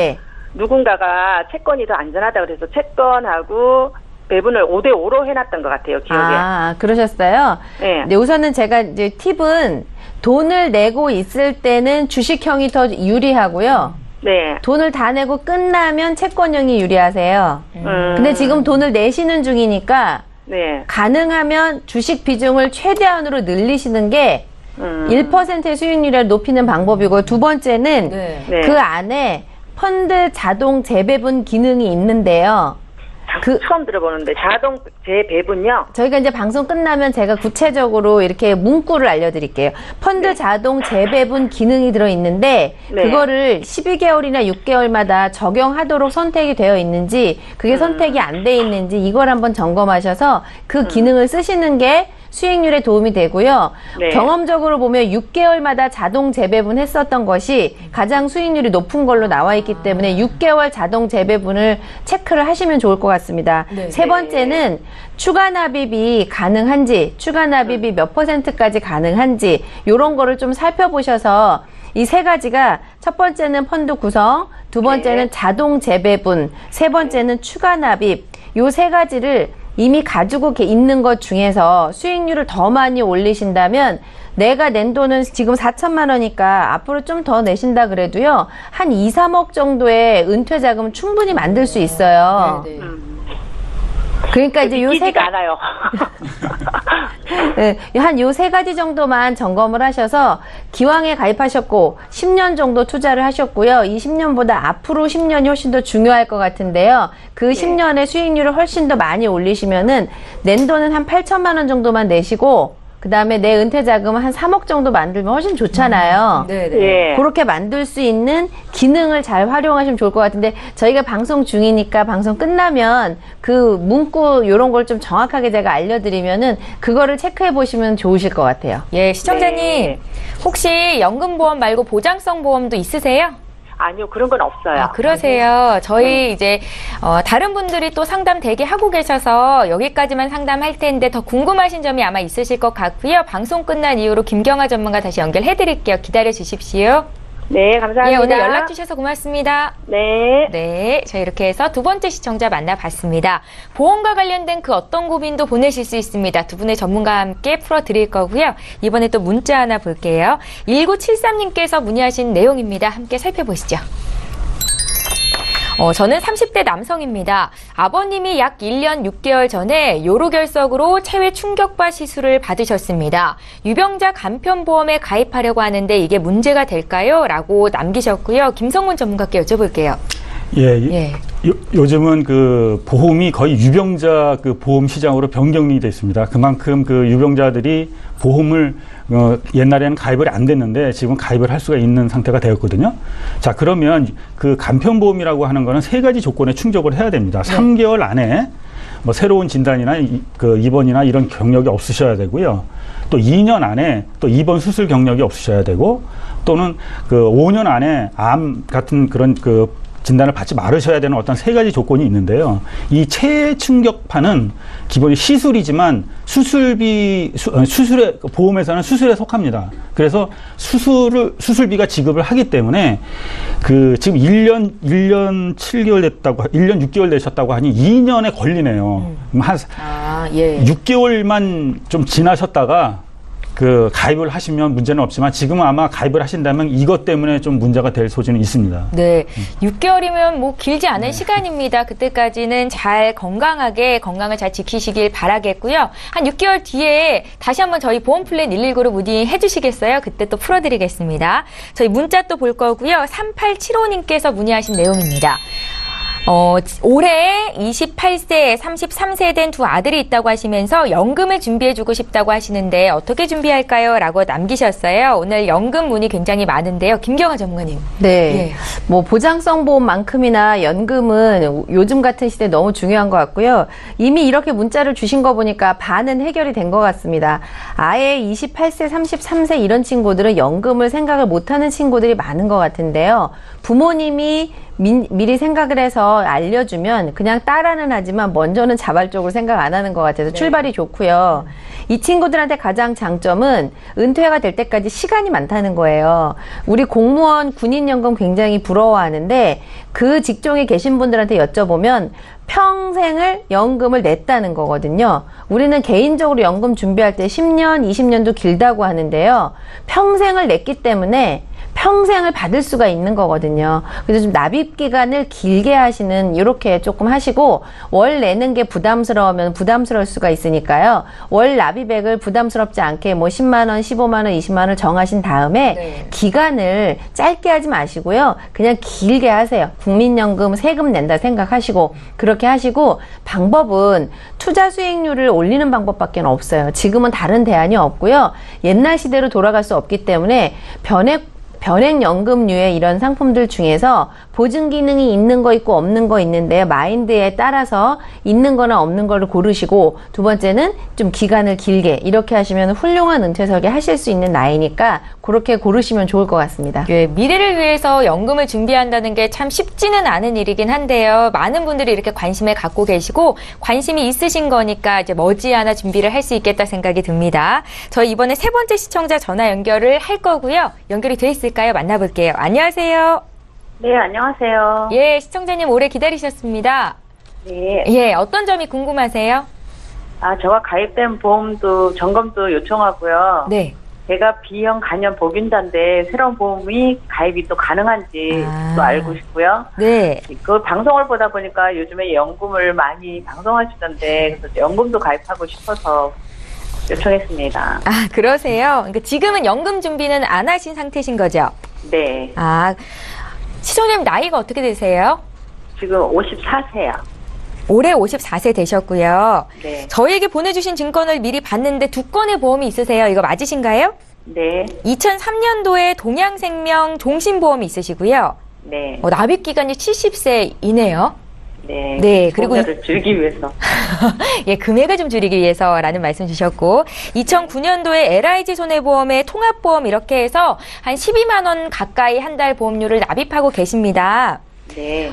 누군가가 채권이 더 안전하다고 그래서 채권하고 배분을 5대5로 해놨던 것 같아요, 기억에. 아, 그러셨어요? 네. 우선은 제가 이제 팁은 돈을 내고 있을 때는 주식형이 더 유리하고요. 네. 돈을 다 내고 끝나면 채권형이 유리하세요. 근데 지금 돈을 내시는 중이니까 가능하면 주식 비중을 최대한으로 늘리시는 게 1%의 수익률을 높이는 방법이고 두 번째는 그 안에 펀드 자동 재배분 기능이 있는데요. 처음 들어보는데 자동 재배분요? 저희가 이제 방송 끝나면 제가 구체적으로 이렇게 문구를 알려드릴게요. 펀드 자동 재배분 기능이 들어있는데 그거를 12개월이나 6개월마다 적용하도록 선택이 되어 있는지 그게 선택이 안 돼 있는지 이걸 한번 점검하셔서 그 기능을 쓰시는 게 수익률에 도움이 되고요. 경험적으로 보면 6개월마다 자동 재배분 했었던 것이 가장 수익률이 높은 걸로 나와 있기 때문에 6개월 자동 재배분을 체크를 하시면 좋을 것 같습니다. 세 번째는 추가 납입이 가능한지, 추가 납입이 몇 %까지 가능한지 이런 거를 좀 살펴보셔서 이 3가지가 첫 번째는 펀드 구성, 두 번째는 자동 재배분, 세 번째는 추가 납입 요 3가지를 이미 가지고 있는 것 중에서 수익률을 더 많이 올리신다면 내가 낸 돈은 지금 4천만 원이니까 앞으로 좀 더 내신다 그래도요. 한 2, 3억 정도의 은퇴 자금 충분히 만들 수 있어요. 그러니까 이제 요 3가지 않아요. 한 요 3가지 정도만 점검을 하셔서 기왕에 가입하셨고 10년 정도 투자를 하셨고요. 이 10년보다 앞으로 10년이 훨씬 더 중요할 것 같은데요. 그 10년의 수익률을 훨씬 더 많이 올리시면은 낸 돈은 한 8천만 원 정도만 내시고 그 다음에 내 은퇴 자금은 한 3억 정도 만들면 훨씬 좋잖아요. 그렇게 만들 수 있는 기능을 잘 활용하시면 좋을 것 같은데 저희가 방송 중이니까 방송 끝나면 그 문구 이런 걸 좀 정확하게 제가 알려드리면은 그거를 체크해 보시면 좋으실 것 같아요. 예, 시청자님 혹시 연금보험 말고 보장성 보험도 있으세요? 아니요, 그런 건 없어요. 아, 그러세요. 저희 이제 다른 분들이 또 상담 되게 하고 계셔서 여기까지만 상담할 텐데 더 궁금하신 점이 아마 있으실 것 같고요. 방송 끝난 이후로 김경아 전문가 다시 연결해 드릴게요. 기다려 주십시오. 네, 감사합니다. 예, 오늘 연락 주셔서 고맙습니다. 네. 네, 자 이렇게 해서 두 번째 시청자 만나봤습니다. 보험과 관련된 그 어떤 고민도 보내실 수 있습니다. 두 분의 전문가와 함께 풀어드릴 거고요. 이번에 또 문자 하나 볼게요. 1973님께서 문의하신 내용입니다. 함께 살펴보시죠. 저는 30대 남성입니다. 아버님이 약 1년 6개월 전에 요로결석으로 체외 충격파 시술을 받으셨습니다. 유병자 간편보험에 가입하려고 하는데 이게 문제가 될까요? 라고 남기셨고요. 김성문 전문가께 여쭤볼게요. 요즘은 그 보험이 거의 유병자 그 보험 시장으로 변경이 됐습니다. 그만큼 그 유병자들이 보험을 옛날에는 가입을 안 됐는데 지금 가입을 할 수가 있는 상태가 되었거든요. 자, 그러면 그 간편보험이라고 하는 거는 3가지 조건에 충족을 해야 됩니다. 3개월 안에 뭐 새로운 진단이나 그 입원이나 이런 경력이 없으셔야 되고요. 또 2년 안에 또 입원 수술 경력이 없으셔야 되고 또는 그 5년 안에 암 같은 그런 그 진단을 받지 말으셔야 되는 어떤 3가지 조건이 있는데요. 이 체충격파는 기본이 시술이지만 수술의 보험에서는 수술에 속합니다. 그래서 수술비가 지급을 하기 때문에 지금 1년 7개월 됐다고 1년 6개월 되셨다고 하니 2년에 걸리네요. 한 6개월만 좀 지나셨다가 가입을 하시면 문제는 없지만 지금은 아마 가입을 하신다면 이것 때문에 좀 문제가 될 소지는 있습니다. 네. 6개월이면 뭐 길지 않은 시간입니다. 그때까지는 건강을 잘 지키시길 바라겠고요. 한 6개월 뒤에 다시 한번 저희 보험 플랜 119로 문의해 주시겠어요? 그때 또 풀어드리겠습니다. 저희 문자 또 볼 거고요. 3875님께서 문의하신 내용입니다. 올해 28세, 33세 된 두 아들이 있다고 하시면서 연금을 준비해주고 싶다고 하시는데 어떻게 준비할까요? 라고 남기셨어요. 오늘 연금 문의 굉장히 많은데요. 김경아 전문가님. 네. 뭐 보장성 보험만큼이나 연금은 요즘 같은 시대에 너무 중요한 것 같고요. 이미 이렇게 문자를 주신 거 보니까 반은 해결이 된 것 같습니다. 아예 28세, 33세 이런 친구들은 연금을 생각을 못하는 친구들이 많은 것 같은데요. 부모님이 미리 생각을 해서 알려주면 그냥 따라는 하지만 먼저는 자발적으로 생각 안 하는 것 같아서 출발이 좋고요. 이 친구들한테 가장 장점은 은퇴가 될 때까지 시간이 많다는 거예요. 우리 공무원 군인연금 굉장히 부러워하는데 그 직종에 계신 분들한테 여쭤보면 평생을 연금을 냈다는 거거든요. 우리는 개인적으로 연금 준비할 때 10년, 20년도 길다고 하는데요. 평생을 냈기 때문에 평생을 받을 수가 있는 거거든요. 그래서 좀 납입 기간을 길게 하시는 이렇게 조금 하시고 월 내는 게 부담스러우면 부담스러울 수가 있으니까요. 월 납입액을 부담스럽지 않게 뭐 10만 원, 15만 원, 20만 원 정하신 다음에 기간을 짧게 하지 마시고요. 그냥 길게 하세요. 국민연금 세금 낸다 생각하시고 그렇게 하시고 방법은 투자 수익률을 올리는 방법밖에 없어요. 지금은 다른 대안이 없고요. 옛날 시대로 돌아갈 수 없기 때문에 변액연금류의 이런 상품들 중에서 보증 기능이 있는 거 있고 없는 거 있는데요. 마인드에 따라서 있는 거나 없는 거를 고르시고 두 번째는 좀 기간을 길게 이렇게 하시면 훌륭한 은퇴 설계 하실 수 있는 나이니까 그렇게 고르시면 좋을 것 같습니다. 예, 미래를 위해서 연금을 준비한다는 게 참 쉽지는 않은 일이긴 한데요. 많은 분들이 이렇게 관심을 갖고 계시고 관심이 있으신 거니까 이제 머지않아 준비를 할 수 있겠다 생각이 듭니다. 저희 이번에 3번째 시청자 전화 연결을 할 거고요. 연결이 돼 있을까요? 만나볼게요. 안녕하세요. 네, 안녕하세요. 예, 시청자님 오래 기다리셨습니다. 네. 예, 어떤 점이 궁금하세요? 제가 가입된 보험도 점검도 요청하고요. 네. 제가 B형 간염 보균자인데 새로운 보험이 가입이 또 가능한지 또 알고 싶고요. 네. 그 방송을 보다 보니까 요즘에 연금을 많이 방송하시던데 그래서 연금도 가입하고 싶어서 요청했습니다. 아, 그러세요? 그러니까 지금은 연금 준비는 안 하신 상태신 거죠? 네. 시청자님 나이가 어떻게 되세요? 지금 54세요. 올해 54세 되셨고요. 네. 저희에게 보내주신 증권을 미리 봤는데 2건의 보험이 있으세요. 이거 맞으신가요? 네. 2003년도에 동양생명 종신보험이 있으시고요. 네. 납입 기간이 70세이네요. 네. 네. 그리고 보험료를 줄이기 위해서. 예, 금액을 좀 줄이기 위해서라는 말씀 주셨고 2009년도에 LIG 손해보험의 통합보험 이렇게 해서 한 12만 원 가까이 한 달 보험료를 납입하고 계십니다. 네.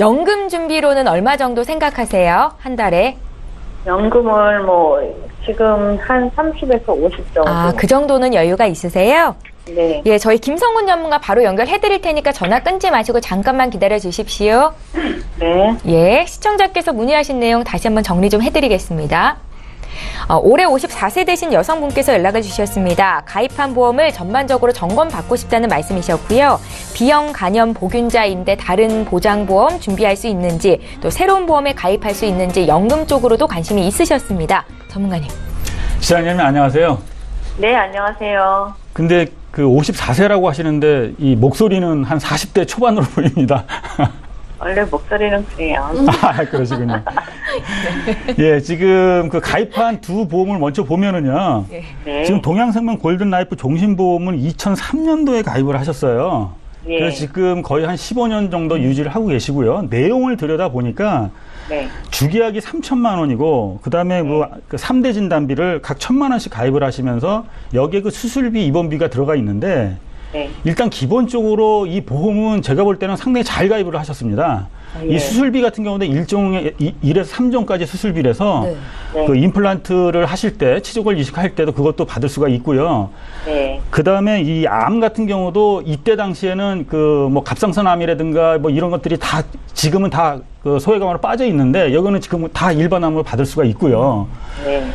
연금 준비로는 얼마 정도 생각하세요? 한 달에? 연금을 지금 한 30에서 50 정도. 그 정도는 여유가 있으세요? 네. 예, 저희 김성군 전문가 바로 연결해 드릴 테니까 전화 끊지 마시고 잠깐만 기다려 주십시오. 네. 예, 시청자께서 문의하신 내용 다시 한번 정리 좀 해드리겠습니다. 올해 54세 되신 여성분께서 연락을 주셨습니다. 가입한 보험을 전반적으로 점검받고 싶다는 말씀이셨고요. B형 간염 보균자인데 다른 보장보험 준비할 수 있는지 또 새로운 보험에 가입할 수 있는지 연금 쪽으로도 관심이 있으셨습니다. 전문가님. 시장님 안녕하세요. 네, 안녕하세요. 근데 54세라고 하시는데 이 목소리는 한 40대 초반으로 보입니다. 원래 목소리는 그래요. 그러시군요. 예, 지금 가입한 두 보험을 먼저 보면은요. 네. 지금 동양생명 골든라이프 종신보험은 2003년도에 가입을 하셨어요. 네. 그래서 지금 거의 한 15년 정도 유지를 하고 계시고요. 내용을 들여다보니까 네. 주계약이 3천만 원이고 그다음에 그 3대 진단비를 각 1,000만 원씩 가입을 하시면서 여기에 그 수술비, 입원비가 들어가 있는데 네. 일단 기본적으로 이 보험은 제가 볼 때는 상당히 잘 가입을 하셨습니다. 이 수술비 같은 경우는 1에서 3종까지 수술비라서 그 임플란트를 하실 때, 치조골 이식할 때도 그것도 받을 수가 있고요. 그 다음에 이 암 같은 경우도 이때 당시에는 그 뭐 갑상선암이라든가 뭐 이런 것들이 다 지금은 다 그 소외감으로 빠져 있는데 여기는 지금 다 일반암으로 받을 수가 있고요.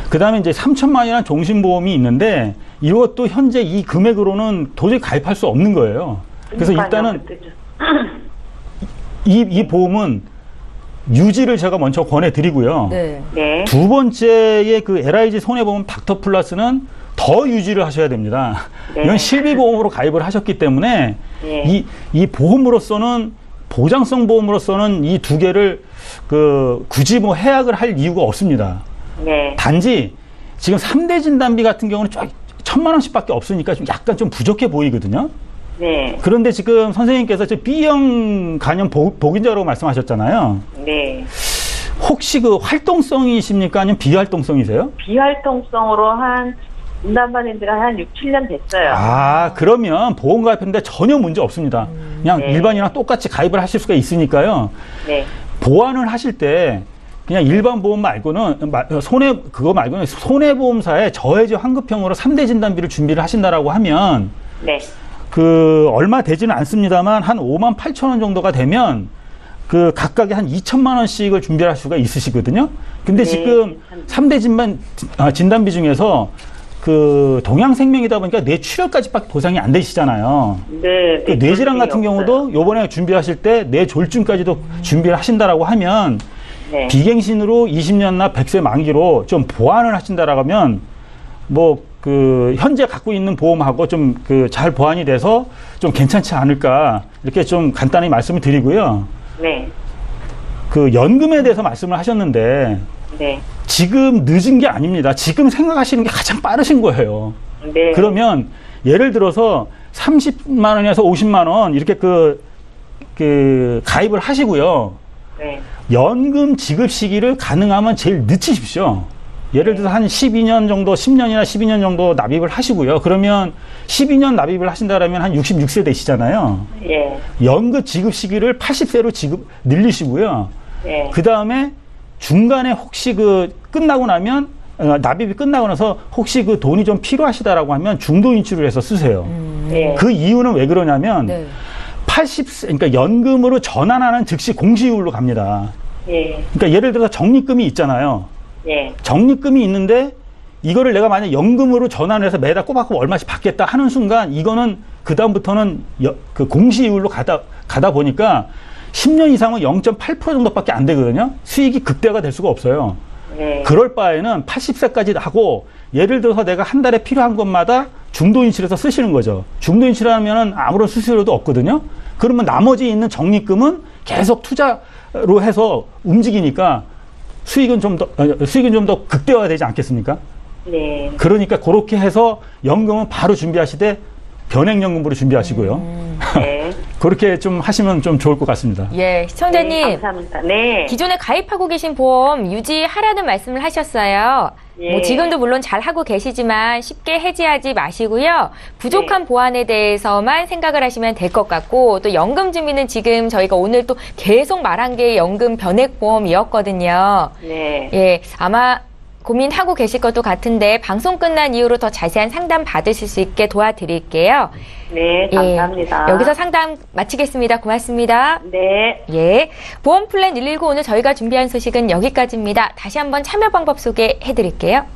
그 다음에 이제 3천만 원이라는 종신보험이 있는데 이것도 현재 이 금액으로는 도저히 가입할 수 없는 거예요. 그래서 일단은 이 보험은 유지를 제가 먼저 권해드리고요. 두 번째의 그 LIG 손해보험 닥터 플러스는 더 유지를 하셔야 됩니다. 이건 실비보험으로 가입을 하셨기 때문에 이 보험으로서는 보장성 보험으로서는 이 두 개를 그 굳이 뭐 해약을 할 이유가 없습니다. 단지 지금 3대 진단비 같은 경우는 1,000만 원씩밖에 없으니까 좀 약간 좀 부족해 보이거든요. 그런데 지금 선생님께서 B형 간염 복인자라고 말씀하셨잖아요. 혹시 그 활동성이십니까? 아니면 비활동성이세요? 비활동성으로 한 진단받은 지가 한 6, 7년 됐어요. 아, 그러면 보험 가입했는데 전혀 문제 없습니다. 그냥 일반이랑 똑같이 가입을 하실 수가 있으니까요. 보완을 하실 때 그냥 일반 보험 말고는 그거 말고는 손해보험사에 저해지 환급형으로 3대 진단비를 준비를 하신다라고 하면 그 얼마 되지는 않습니다만 한 5만 8천 원 정도가 되면 그 각각에 한 2천만 원씩을 준비할 수가 있으시거든요. 근데 지금 3대 진단비 중에서 그 동양생명이다 보니까 뇌출혈까지밖에 보상이 안 되시잖아요. 그 뇌질환 같은 경우도 요번에 준비하실 때 뇌졸중까지도 준비를 하신다라고 하면 비갱신으로 20년나 100세 만기로 좀 보완을 하신다라고 하면 뭐 그 현재 갖고 있는 보험하고 좀 그 잘 보완이 돼서 좀 괜찮지 않을까 이렇게 좀 간단히 말씀을 드리고요. 그 연금에 대해서 말씀을 하셨는데 지금 늦은 게 아닙니다. 지금 생각하시는 게 가장 빠르신 거예요. 그러면 예를 들어서 30만 원에서 50만 원 이렇게 그 가입을 하시고요. 연금 지급 시기를 가능하면 제일 늦추십시오. 예를 들어서 한 12년 정도, 10년이나 12년 정도 납입을 하시고요. 그러면 12년 납입을 하신다면 한 66세 되시잖아요. 연금 지급 시기를 80세로 늘리시고요. 그 다음에 중간에 혹시 그 끝나고 나면 납입이 끝나고 나서 혹시 그 돈이 좀 필요하시다라고 하면 중도 인출을 해서 쓰세요. 그 이유는 왜 그러냐면 80세, 그러니까 연금으로 전환하는 즉시 공시이율로 갑니다. 그러니까 예를 들어서 적립금이 있잖아요. 적립금이 있는데 이거를 내가 만약 연금으로 전환해서 매달 꼬박꼬박 얼마씩 받겠다 하는 순간 이거는 그 다음부터는 그 공시이율로 가다 보니까 10년 이상은 0.8% 정도밖에 안 되거든요. 수익이 극대화가 될 수가 없어요. 그럴 바에는 80세까지 하고 예를 들어서 내가 한 달에 필요한 것마다 중도인출해서 쓰시는 거죠. 중도인출하면 아무런 수수료도 없거든요. 그러면 나머지 있는 적립금은 계속 투자로 해서 움직이니까 수익은 좀 더 극대화되지 않겠습니까? 그러니까 그렇게 해서 연금은 바로 준비하시되 변액연금으로 준비하시고요. 그렇게 좀 하시면 좀 좋을 것 같습니다. 시청자님. 감사합니다. 기존에 가입하고 계신 보험 유지하라는 말씀을 하셨어요. 뭐 지금도 물론 잘 하고 계시지만 쉽게 해지하지 마시고요. 부족한 보완에 대해서만 생각을 하시면 될 것 같고 또 연금 준비는 지금 저희가 오늘 또 계속 말한 게 연금 변액보험이었거든요. 아마 고민하고 계실 것도 같은데 방송 끝난 이후로 더 자세한 상담 받으실 수 있게 도와드릴게요. 감사합니다. 여기서 상담 마치겠습니다. 고맙습니다. 보험 플랜 119 오늘 저희가 준비한 소식은 여기까지입니다. 다시 한번 참여 방법 소개해드릴게요.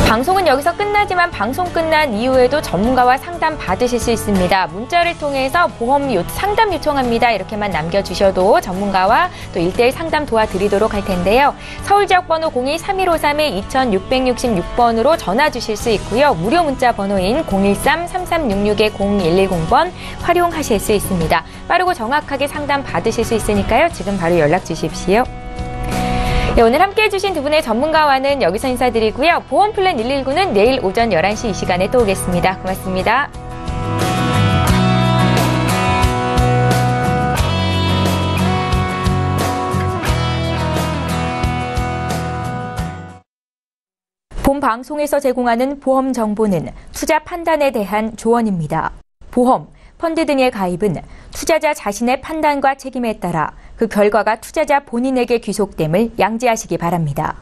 방송은 여기서 끝나지만 방송 끝난 이후에도 전문가와 상담 받으실 수 있습니다. 문자를 통해서 보험 상담 요청합니다. 이렇게만 남겨주셔도 전문가와 또 1:1 상담 도와드리도록 할 텐데요. 서울지역번호 02-3153-2666번으로 전화 주실 수 있고요. 무료 문자 번호인 013-3366-0110번 활용하실 수 있습니다. 빠르고 정확하게 상담 받으실 수 있으니까요. 지금 바로 연락 주십시오. 오늘 함께해 주신 두 분의 전문가와는 여기서 인사드리고요. 보험 플랜 119는 내일 오전 11시 이 시간에 또 오겠습니다. 고맙습니다. 본 방송에서 제공하는 보험 정보는 투자 판단에 대한 조언입니다. 보험, 펀드 등의 가입은 투자자 자신의 판단과 책임에 따라 그 결과가 투자자 본인에게 귀속됨을 양지하시기 바랍니다.